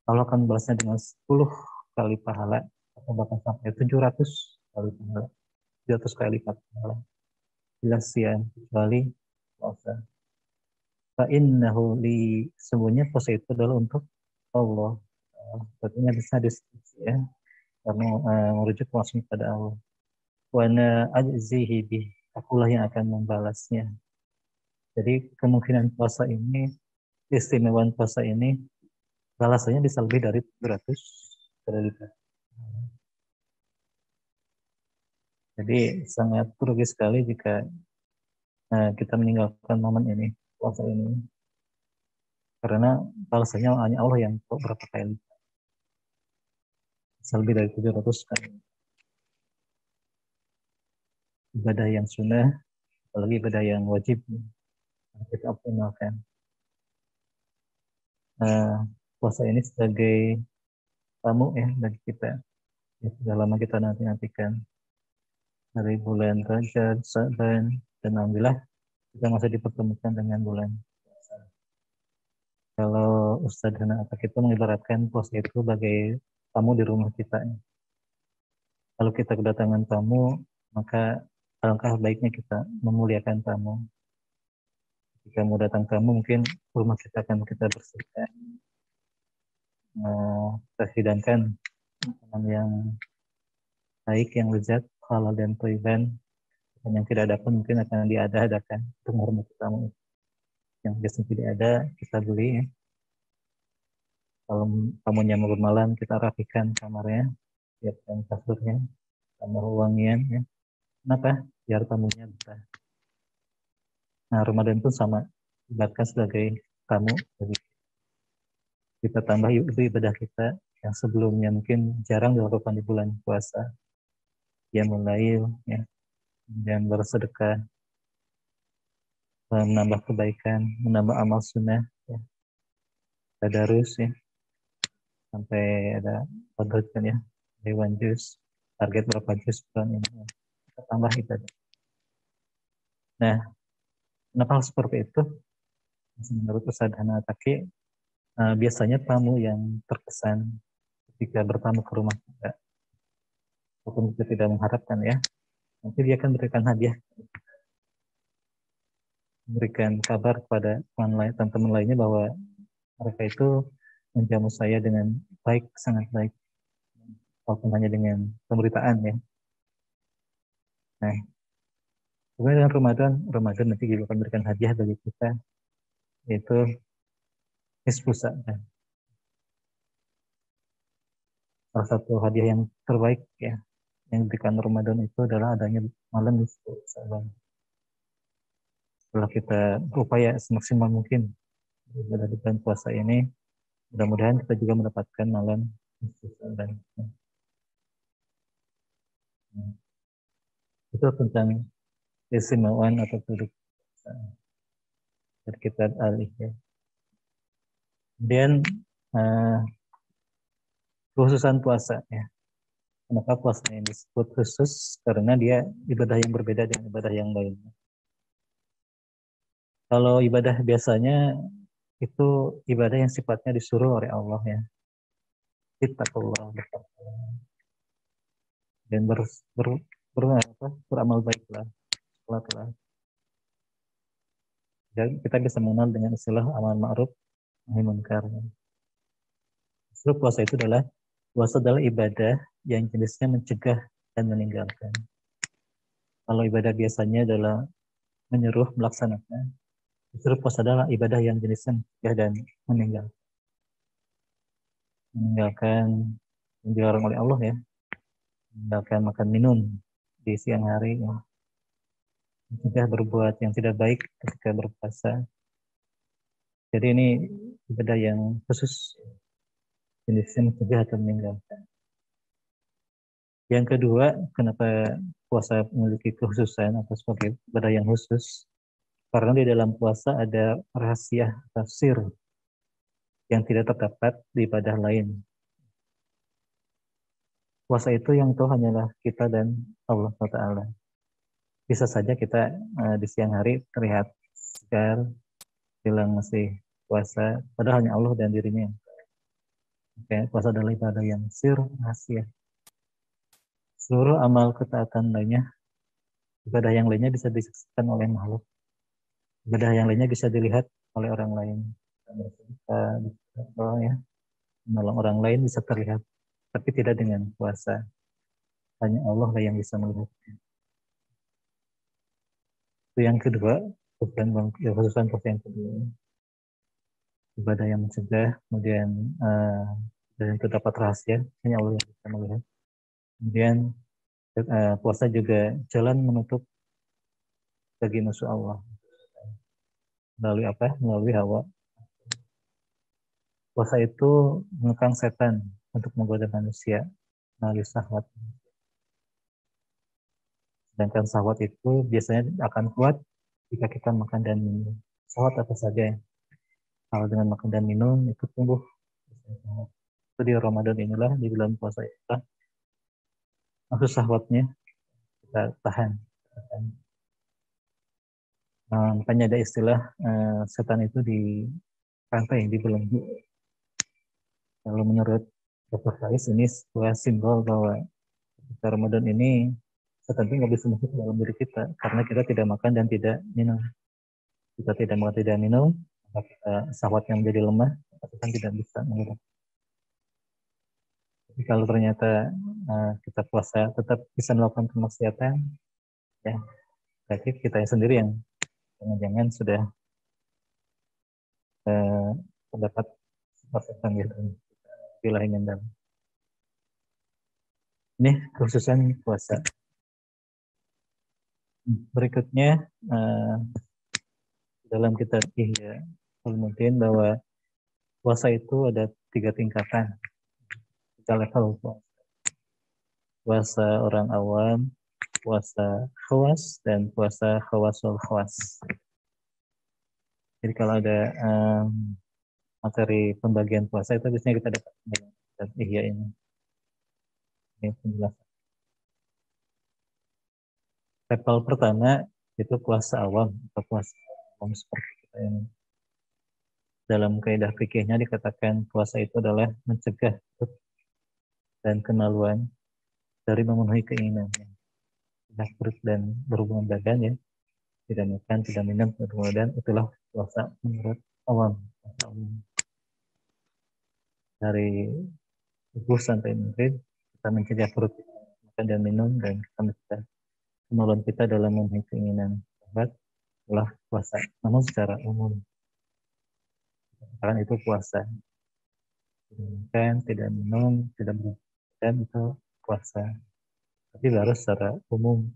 Allah akan balasnya dengan 10 kali pahala, atau bahkan sampai 700 kali pahala, 700 kali lipat pahala. Jelas ya, kecuali puasa. Fa'innahu li, semuanya puasa itu adalah untuk Allah. Berarti ini bisa diskusi ya, karena merujuk langsung pada Allah. Wa ana ajzihi bih, akulah yang akan membalasnya. Jadi kemungkinan puasa ini, keistimewaan puasa ini, balasannya bisa lebih dari 700 kali lipat. Jadi sangat rugi sekali jika kita meninggalkan momen ini, puasa ini. Karena balasannya hanya Allah yang tahu berapa kali. Bisa lebih dari 700 kali. Ibadah yang sunnah, apalagi ibadah yang wajib, kita optimalkan. Puasa ini sebagai tamu ya bagi kita. Ya, sudah lama kita nantikan dari bulan Rajab, Sa'ban, dan alhamdulillah kita masih dipertemukan dengan bulan puasa. Kalau Ustadz Hana Atak itu mengibaratkan puasa itu sebagai tamu di rumah kita. Kalau kita kedatangan tamu, maka alangkah baiknya kita memuliakan tamu. Jika mau datang tamu, mungkin rumah kita akan kita bersihkan, kita hidangkan makanan yang baik, yang lezat, halal dan thayyiban. Dan yang tidak ada pun mungkin akan diada-adakan untuk menghormati tamu. Yang biasanya tidak ada, kita beli. Ya. Kalau tamunya mau bermalam, kita rapikan kamarnya, siapkan kasurnya, tambah wangian. Ya. Kenapa? Biar tamunya betah. Nah, Ramadan pun sama, ibaratkan sebagai tamu. Kita tambah itu ibadah kita yang sebelumnya mungkin jarang dilakukan di bulan puasa. Ya mulai ya, dan bersedekah, menambah kebaikan, menambah amal sunnah, ya. Tadarus ya, sampai ada target kan ya, dewan juz, target berapa juz bulan ini, ya. Kita tambah ibadah. Nah, kenapa hal seperti itu? Menurut Ustadz Hana Ataki, biasanya tamu yang terkesan ketika bertamu ke rumah kita, walaupun kita tidak mengharapkan ya, nanti dia akan berikan hadiah, memberikan kabar kepada teman-teman lainnya bahwa mereka itu menjamu saya dengan baik, sangat baik, walaupun hanya dengan pemberitaan ya. Nah, kemudian dengan Ramadan nanti juga akan memberikan hadiah bagi kita, yaitu nisfu Sa'ban. Salah satu hadiah yang terbaik ya, yang diberikan Ramadan itu adalah adanya malam nisfu Sa'ban. Setelah kita berupaya semaksimal mungkin di bulan puasa ini, mudah-mudahan kita juga mendapatkan malam nisfu Sa'ban. Nah, itu tentang keistimewaan atau produk kita alih ya. Kemudian khususan puasa ya. Kenapa puasa yang disebut khusus? Karena dia ibadah yang berbeda dengan ibadah yang lainnya. Kalau ibadah biasanya itu ibadah yang sifatnya disuruh oleh Allah ya. Ittaqullah dan beramal baiklah, sholatlah. Dan kita bisa mengenal dengan istilah amal ma'ruf nahi munkar. Justru puasa adalah ibadah yang jenisnya mencegah dan meninggalkan. Kalau ibadah biasanya adalah menyuruh melaksanakan, justru puasa adalah ibadah yang jenisnya mencegah dan meninggalkan. Meninggalkan yang dilarang oleh Allah ya, meninggalkan makan minum di siang hari, ya. Mencegah berbuat yang tidak baik ketika berpuasa. Jadi ini ibadah yang khusus, jenisnya mencegah atau meninggalkan. Yang kedua, kenapa puasa memiliki kekhususan atau sebagai ibadah yang khusus? Karena di dalam puasa ada rahasia tafsir yang tidak terdapat di ibadah lain. Puasa itu yang tahu hanyalah kita dan Allah Ta'ala. Bisa saja kita di siang hari terlihat segar, bilang masih puasa, padahal hanya Allah dan dirinya. Oke, puasa adalah ibadah yang rahasia. Seluruh amal ketaatan lainnya, ibadah yang lainnya bisa disaksikan oleh makhluk. Ibadah yang lainnya bisa dilihat oleh orang lain. Bisa, ya, menolong orang lain bisa terlihat, tapi tidak dengan puasa. Hanya Allah lah yang bisa melihat. Itu yang kedua, khususan yang kedua. Ibadah yang mencegah, kemudian dan itu dapat rahasia, hanya Allah yang bisa melihat. Kemudian puasa juga jalan menutup bagi musuh Allah. Melalui apa? Melalui hawa. Puasa itu mengekang setan untuk menggoda manusia melalui syahwat. Sedangkan syahwat itu biasanya akan kuat jika kita makan dan minum. Syahwat apa saja. Kalau dengan makan dan minum itu tumbuh. Itu di Ramadan inilah, di bulan puasa inilah, maksud syahwatnya kita tahan. Makanya ada istilah setan itu dirantai, dibelenggu. Kalau menurut Dr. Faiz, ini sebuah simbol bahwa ketika Ramadan ini setan itu nggak bisa masuk ke dalam diri kita karena kita tidak makan dan tidak minum. Kita tidak makan tidak minum, maka kita syahwatnya menjadi lemah, setan tidak bisa menggerak. Tapi kalau ternyata kita puasa tetap bisa melakukan kemaksiatan, ya berarti kita sendiri yang jangan-jangan sudah terdapat setan gitu. Bila ingin dalam. Ini khususan puasa. Berikutnya dalam kitab Ihya Ulumuddin bahwa puasa itu ada 3 tingkatan, 3 level puasa. Puasa orang awam, puasa khawas, dan puasa khawasul khawas. Jadi kalau ada materi pembagian puasa itu biasanya kita dapat dalam kitab Ihya ini. Ini penjelasan. Level pertama itu puasa awam atau puasa awam seperti kita ini. Dalam kaidah fikihnya dikatakan puasa itu adalah mencegah dan kemaluan dari memenuhi keinginannya. Tidak perut dan berhubungan badan, ya, tidak makan, tidak minum, berhubungan badan, itulah puasa menurut awam. Dari subuh sampai maghrib kita mencegah perut makan dan minum, dan kita mencegah kemaluan kita dalam memenuhi keinginan sahabat, itulah puasa. Namun secara umum, karena itu puasa. Tidak makan, tidak minum, tidak berhubungan, itu puasa. Tapi baru secara umum.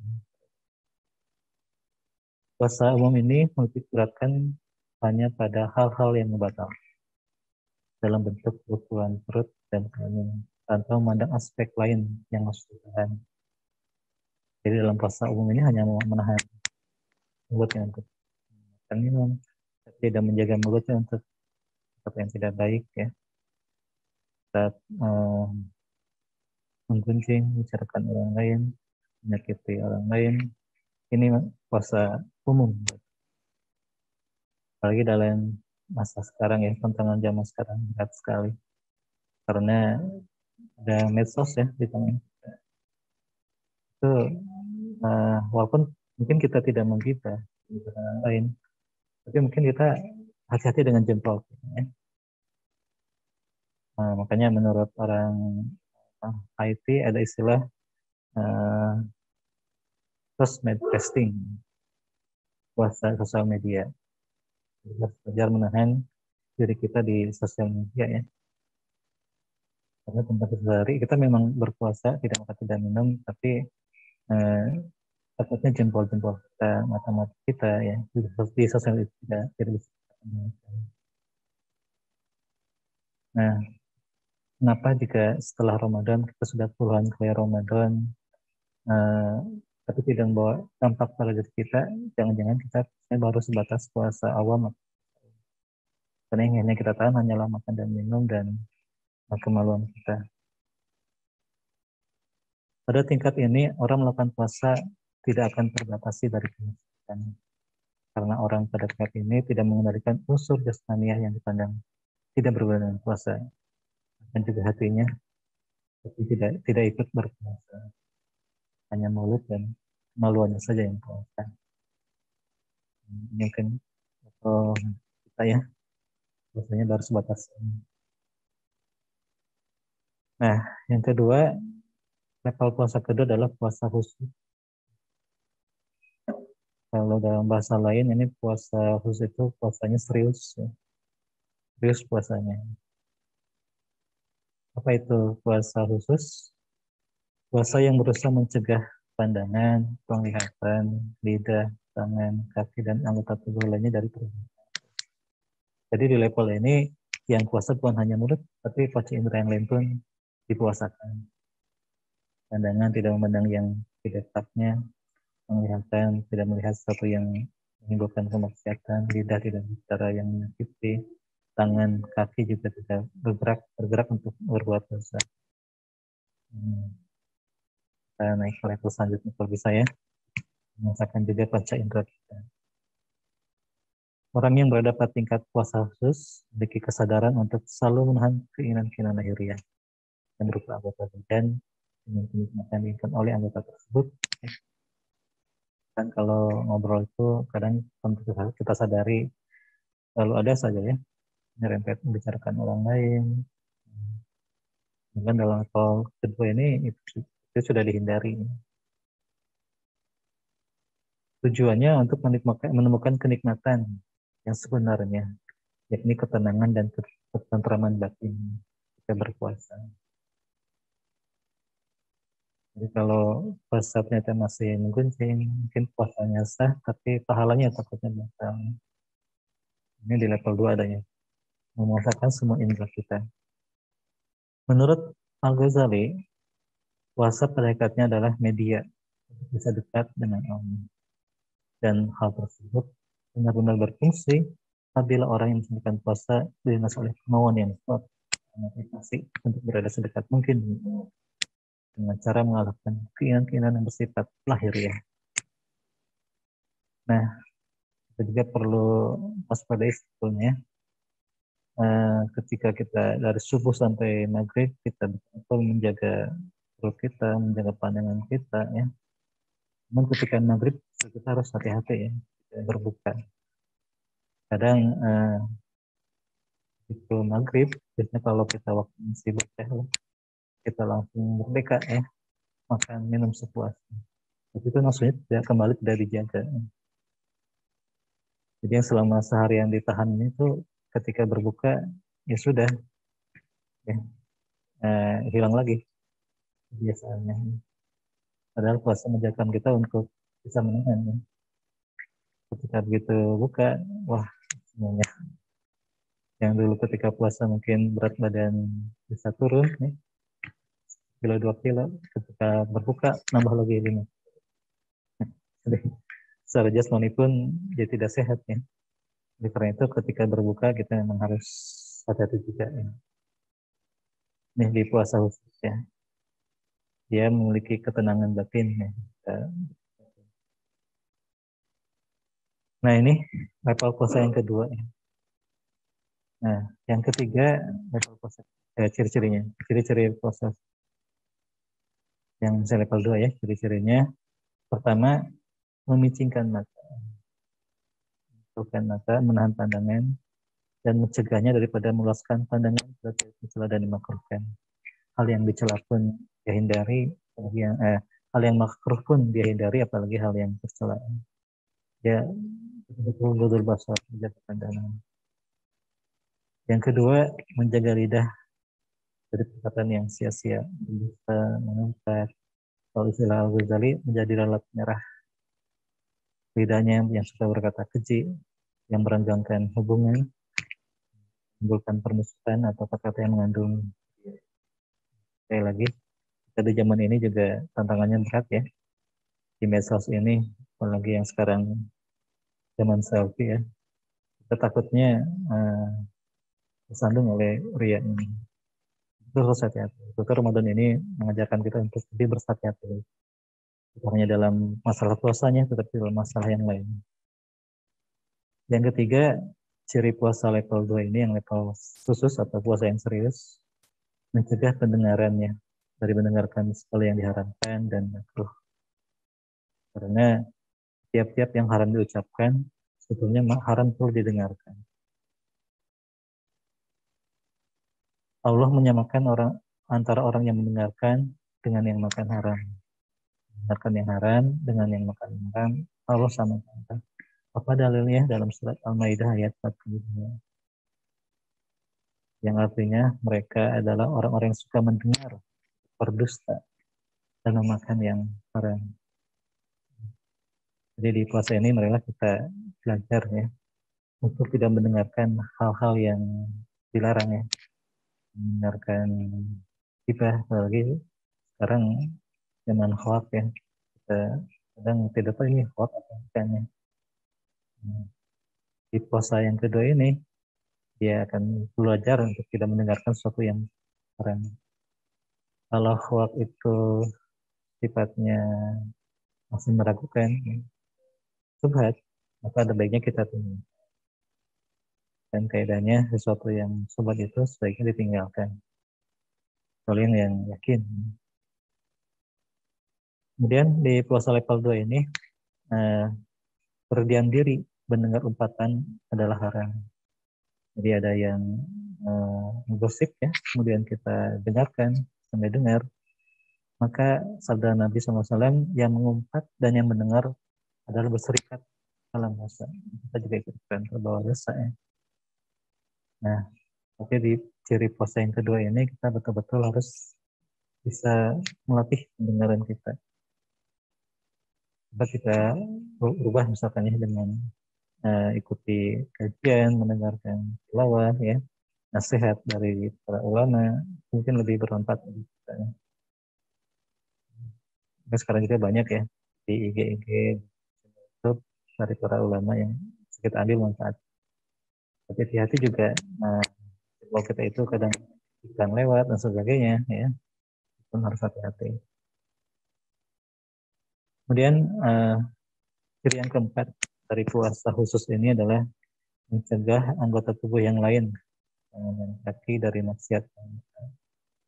Puasa umum ini menitikberatkan hanya pada hal-hal yang membatalkan dalam bentuk kebutuhan perut dan keinginan, tanpa memandang aspek lain yang harus ditahan. Jadi dalam puasa umum ini hanya menahan mulutnya untuk makan minum, tidak menjaga mulutnya untuk sesuatu yang tidak baik, ya. Saat menggunjing, membicarakan orang lain, menyakiti orang lain, ini puasa umum. Apalagi dalam masa sekarang, ya, tantangan zaman sekarang berat sekali. Karena ada medsos, ya, di tangan kita. Itu walaupun mungkin kita tidak menggibah orang lain, tapi mungkin kita hati-hati dengan jempol, ya. Makanya menurut orang IT ada istilah sosmed testing, puasa sosial media. Kita belajar menahan diri kita di sosial media, ya. Karena tempat sehari kita memang berpuasa, tidak makan tidak minum, tapi takutnya jempol-jempol kita, mata-mata kita, ya, di sosial itu tidak bisa. Nah, kenapa jika setelah Ramadan kita sudah puluhan kali Ramadan, tapi tidak membawa dampak pada diri kita, jangan-jangan kita baru sebatas puasa awam. Karena yang hanya kita tahan hanyalah makan dan minum dan kemaluan kita. Pada tingkat ini, orang melakukan puasa tidak akan terbatasi dari kemaksiatan. Karena orang pada saat ini tidak mengendalikan unsur jasmaniah yang dipandang tidak berhubungan dengan puasa, dan juga hatinya tapi tidak ikut berpuasa, hanya mulut dan kemaluannya saja yang puasa. Ini mungkin kita ya, puasanya baru sebatas. Nah, yang kedua, level puasa kedua adalah puasa khusyuk. Kalau dalam bahasa lain ini puasa khusyuk itu puasanya serius, ya. Serius puasanya. Apa itu puasa khusus? Puasa yang berusaha mencegah pandangan, penglihatan, lidah, tangan, kaki, dan anggota tubuh lainnya dari perbuatan. Jadi di level ini yang puasa bukan hanya mulut, tapi panca indera yang lain pun dipuasakan. Pandangan tidak memandang yang tidak tetapnya, penglihatan tidak melihat sesuatu yang menimbulkan kemaksiatan, lidah tidak bicara yang menyakiti, tangan, kaki juga tidak bergerak untuk berbuat dosa. Kita naik ke level selanjutnya kalau bisa ya, mengusahakan juga panca indera kita. Orang yang berada pada tingkat puasa khusus memiliki kesadaran untuk selalu menahan keinginan-keinginan lahiriah yang berupa anggota badan dengan kenikmatan diinginkan oleh anggota tersebut. Dan kalau ngobrol itu kadang kita sadari lalu ada saja ya nyerempet membicarakan orang lain. Dan dalam level kedua ini itu sudah dihindari. Tujuannya untuk menemukan kenikmatan yang sebenarnya, yakni ketenangan dan ketentraman batin ketika berpuasa. Jadi kalau puasa ternyata masih menggunjing, mungkin puasanya sah, tapi pahalanya takutnya batal. Ini di level 2 adanya, memuasakan semua indera kita. Menurut Al-Ghazali, puasa pada hakikatnya adalah media untuk bisa dekat dengan Allah. Dan hal tersebut benar-benar berfungsi apabila orang yang menjalankan puasa dinas oleh kemauan yang kuat, motivasi untuk berada sedekat mungkin dengan cara mengalahkan keinginan-keinginan yang bersifat lahiriah. Nah, kita juga perlu waspadai sebetulnya ketika kita dari subuh sampai maghrib kita betul menjaga perut kita, menjaga pandangan kita ya. Namun ketika maghrib kita harus hati-hati ya, kita berbuka. Kadang itu maghrib, biasanya kalau kita waktu masih berteh, kita langsung merdeka ya, makan minum sepuasnya. Tapi itu maksudnya tidak dijaga. Jadi yang selama seharian ditahan itu ketika berbuka ya sudah ya, hilang lagi kebiasaannya. Padahal puasa mengajarkan kita untuk bisa menahan ya. Ketika begitu buka, wah semuanya. Yang dulu ketika puasa mungkin berat badan bisa turun ya, kilo 2 kilo, ketika berbuka nambah lagi 5. Jadi secara jasmani pun jadi tidak sehat ya. Jadi karena itu ketika berbuka kita memang harus hati-hati juga ya. Nih di puasa khusus ya, dia memiliki ketenangan batin ya. Nah ini level puasa yang kedua ya. Nah yang ketiga level puasa ciri-cirinya, ciri-ciri puasa yang saya level 2 ya, ciri-cirinya pertama memicingkan mata, menahan pandangan dan mencegahnya daripada meluaskan pandangan ke mencela dan dimakruhkan. Hal yang dicela pun dia hindari, hal yang makruh pun dia hindari, apalagi hal yang tercela. Dia betul-betul basar menjaga pandangan. Yang kedua, menjaga lidah dari perkataan yang sia-sia, bisa mengangkat. Kalau istilah Al-Ghazali menjadi lalat merah. Lidahnya yang suka berkata keji, yang merenggangkan hubungan, menimbulkan permusuhan atau kata-kata yang mengandung. Sekali lagi, pada zaman ini juga tantangannya berat ya. Di medsos ini, apalagi yang sekarang zaman selfie ya, kita takutnya tersandung oleh ria ini. Itu harus hati-hati. Itu Ramadan ini mengajarkan kita untuk lebih berhati-hati. Bukan hanya dalam masalah puasanya, tetapi dalam masalah yang lain. Yang ketiga, ciri puasa level 2 ini yang level khusus atau puasa yang serius, mencegah pendengarannya dari mendengarkan segala yang diharamkan dan makruh. Karena tiap-tiap yang haram diucapkan, sebetulnya haram perlu didengarkan. Allah menyamakan antara orang yang mendengarkan dengan yang makan haram. Mendengarkan yang haram dengan yang makan haram, Allah samakan. Apa dalilnya? Dalam surat Al-Maidah ayat 42. Yang artinya mereka adalah orang-orang yang suka mendengar, berdusta, dan memakan yang haram. Jadi di puasa ini marilah kita belajar ya untuk tidak mendengarkan hal-hal yang dilarang ya. Mendengarkan kita apalagi sekarang zaman hoax ya. Kita kadang tidak tahu ini hoax atau bukan ya. Di puasa yang kedua ini dia akan belajar untuk tidak mendengarkan sesuatu yang haram. Kalau hoax itu sifatnya masih meragukan, subhat, maka ada baiknya kita tunggu. Dan kaidahnya sesuatu yang subhat itu sebaiknya ditinggalkan. Kalian yang yakin. Kemudian di puasa level 2 ini, berdiam diri mendengar umpatan adalah haram. Jadi ada yang gosip ya, kemudian kita dengarkan, sampai dengar, maka sabda Nabi SAW yang mengumpat dan yang mendengar adalah berserikat dalam dosa. Kita juga ikutkan terbawa dosa ya. Nah, oke, di ciri puasa yang kedua ini kita betul-betul harus bisa melatih pendengaran kita. Coba kita berubah misalkan ya dengan ikuti kajian, mendengarkan tilawah ya, nasihat dari para ulama, mungkin lebih bermanfaat bagi kita. Nah, sekarang juga banyak ya di IG YouTube dari para ulama yang kita ambil manfaat. Tapi hati-hati juga, kalau kita itu kadang iklan lewat dan sebagainya ya, itu harus hati-hati. Kemudian ciri yang keempat dari puasa khusus ini adalah mencegah anggota tubuh yang lain kaki dari maksiat.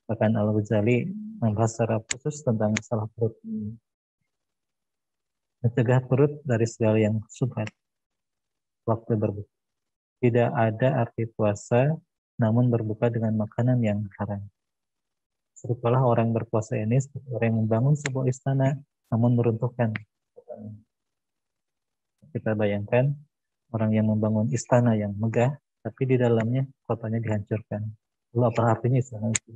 Bahkan Al-Ghazali membahas secara khusus tentang masalah perut. Mencegah perut dari segala yang subhat waktu berbuka. Tidak ada arti puasa namun berbuka dengan makanan yang haram. Serupalah orang berpuasa ini seperti orang yang membangun sebuah istana namun meruntuhkan. Kita bayangkan orang yang membangun istana yang megah tapi di dalamnya kotanya dihancurkan. Lalu apa artinya istana itu?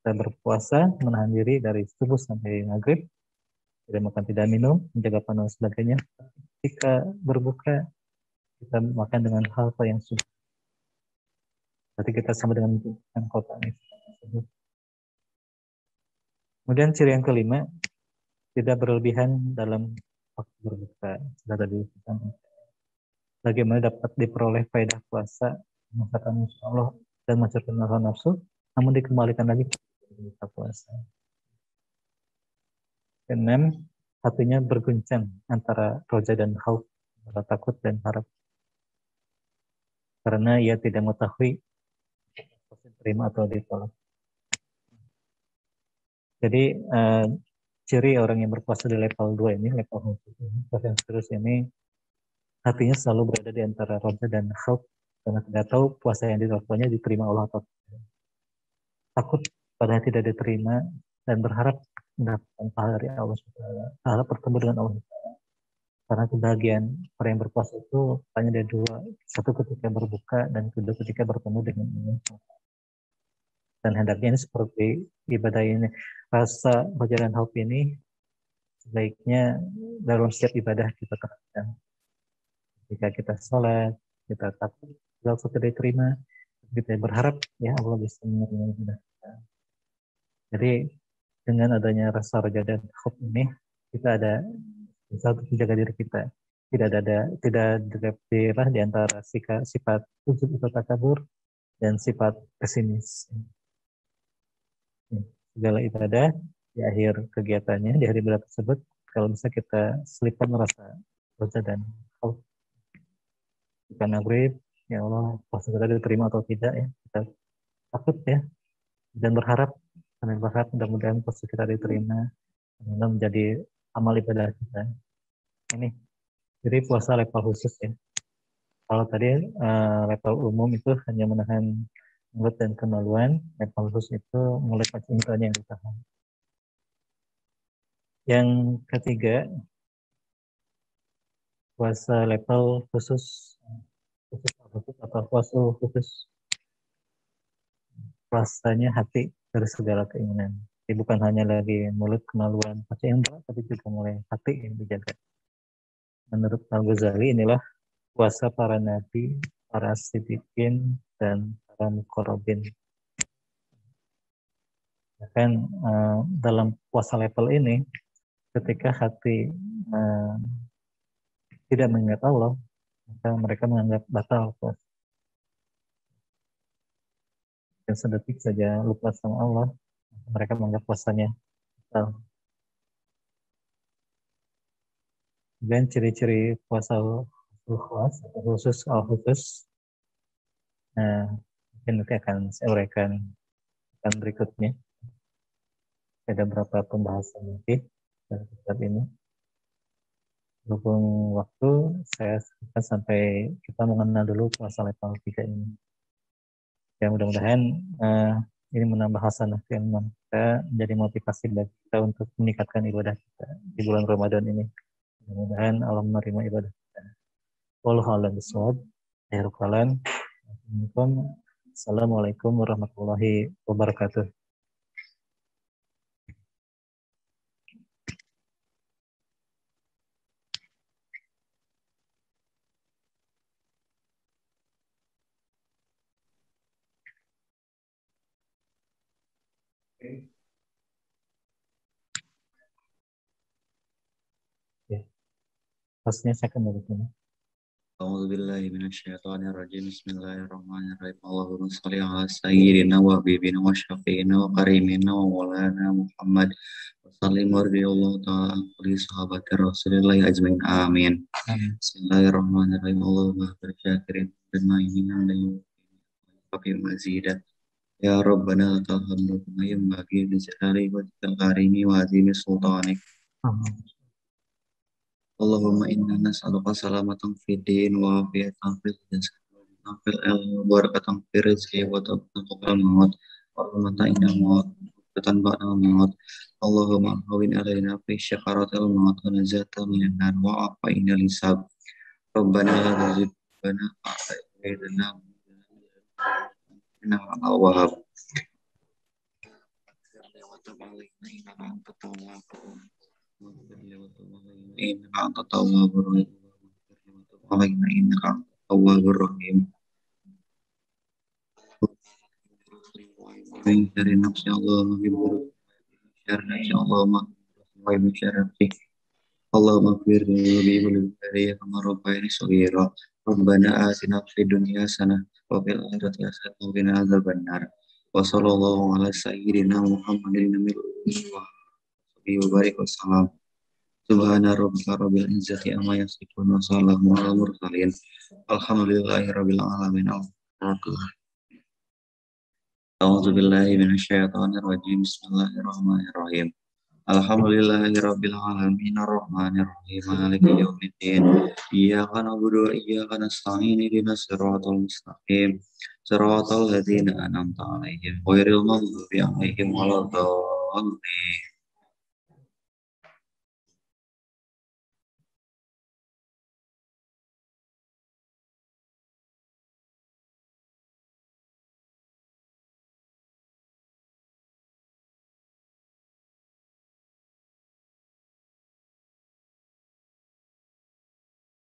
Kita berpuasa, menahan diri dari subuh sampai maghrib, tidak makan, tidak minum, menjaga pandangan sebagainya. Ketika berbuka, kita makan dengan hal yang sudah. Berarti kita sama dengan kota ini. Kemudian ciri yang kelima, tidak berlebihan dalam waktu berbuka. Sudah tadi bagaimana dapat diperoleh faedah puasa, mengatakan Allah dan mencurahkan hawa nafsu, namun dikembalikan lagi ke puasa. Keenam, hatinya berguncang antara roja dan khauf, antara takut dan harap. Karena ia tidak mengetahui terima atau ditolak. Jadi ciri orang yang berpuasa di level 2 ini, level khusus ini, puasa yang serius ini, hatinya selalu berada di antara roja dan khauf, karena tidak tahu puasa yang dilakukannya diterima Allah atau tidak. Takut padahal tidak diterima dan berharap mendapatkan pahala dari Allah SWT, pahala bertemu dengan Allah SWT. Karena kebahagiaan orang yang berpuasa itu hanya ada dua, satu ketika berbuka dan kedua ketika bertemu dengan Allah. Dan hendaknya ini seperti ibadah ini, rasa roja dan khauf ini sebaiknya dalam setiap ibadah kita terapkan. Jika kita sholat, kita takut kalau tidak diterima, kita berharap ya Allah bisa menerima ibadah kita. Jadi dengan adanya rasa roja dan khauf ini, kita ada satu menjaga diri kita. Tidak terdapat di antara sifat ujub atau takabur dan sifat pesimis. Segala ibadah di akhir kegiatannya di hari ibadah tersebut, kalau bisa kita selipkan merasa roja dan khauf. Bukan maghrib, ya Allah puasa kita diterima atau tidak ya. Kita takut ya dan berharap mudah-mudahan puasa kita diterima, mudah menjadi amal ibadah kita. Ini jadi puasa level khusus ya. Kalau tadi level umum itu hanya menahan mulut dan kemaluan, level khusus itu melepas indera yang ditahan. Yang ketiga, puasa level khusus atau puasa khusus, puasanya hati dari segala keinginan. Jadi bukan hanya lagi mulut, kemaluan, pasti indera, tapi juga mulai hati yang dijaga. Menurut Al-Ghazali inilah puasa para nabi, para siddiqin, dan para muqarrabin. Bahkan dalam puasa level ini, ketika hati tidak mengingat Allah, maka mereka menganggap batal puasa. Dan sedetik saja lupa sama Allah, mereka menganggap puasanya batal. Dan ciri-ciri puasa khusus al-khusus, mungkin nanti akan saya uraikan berikutnya. Ada beberapa pembahasan nanti dalam kitab ini. Berhubung waktu, saya sampai kita mengenal dulu puasa level 3 ini. Ya mudah-mudahan ini menambah hasanah keilmuan kita, menjadi motivasi bagi kita untuk meningkatkan ibadah kita di bulan Ramadan ini. Mudah-mudahan Allah menerima ibadah kita. Wallahu a'lam bishawab. Assalamualaikum warahmatullahi wabarakatuh. Ya, hostnya saya kembali ke sini. A'udzubillahi minasyaitonirrajim. Bismillahirrahmanirrahim. Allahumma shalli ala sayyidina wa habibina wa syafi'ina wa karimina wa maulana Muhammad wa sallim wa radiyallahu ta'ala li sahabati Rasulillah ajmain. Amin. Bismillahirrahmanirrahim. Allahumma bersyakirin dan ma'inan dan yukafi mazidah. Ya Rabbana ta'alhamdulillah yang bagi bijalali wa karimi wa azimi sultanik. Allahumma inna nas'aluka salamatan fid din wa afiyatan fil jasad wa fil ilmi wa barakatan fil rizqi wa tawfiqan maut wa rahmatan inda maut wa tanba'na maut. Allahumma hawin alaina fi syakaratil maut wa najatan minan nar wa afa inal hisab. Rabbana la tuzigh qulubana ba'da idh hadaytana wa hab lana min ladunka innaka antat tawwabur rahim. Innaka antat tawwabur rahim. Min syarri nafsi Allahumma biburuk syarri nafsi Allahumma wa min syarri Allahumma firli wa bi'ul bariya kama rabbayani shaghira. Rabbana atina fid dunya hasanah wa fil akhirati hasanah wa qina adzabannar. Wa sallallahu ala sayyidina Muhammadin nabiyyi wa alihi wa barik wasallam. Subhana rabbika rabbil izzati amma yasifun wa salamun alal mursalin. Alhamdulillahi rabbil alamin. A'udzu billahi minasyaitonir rajim. Bismillahirrahmanirrahim. Alhamdulillahi rabbil alamin arrahmanir rahim maliki yaumiddin. Iyyaka na'budu wa iyyaka nasta'in ihdinas siratal mustaqim. Siratal ladzina an'amta 'alaihim ghairil maghdubi 'alaihim waladdallin.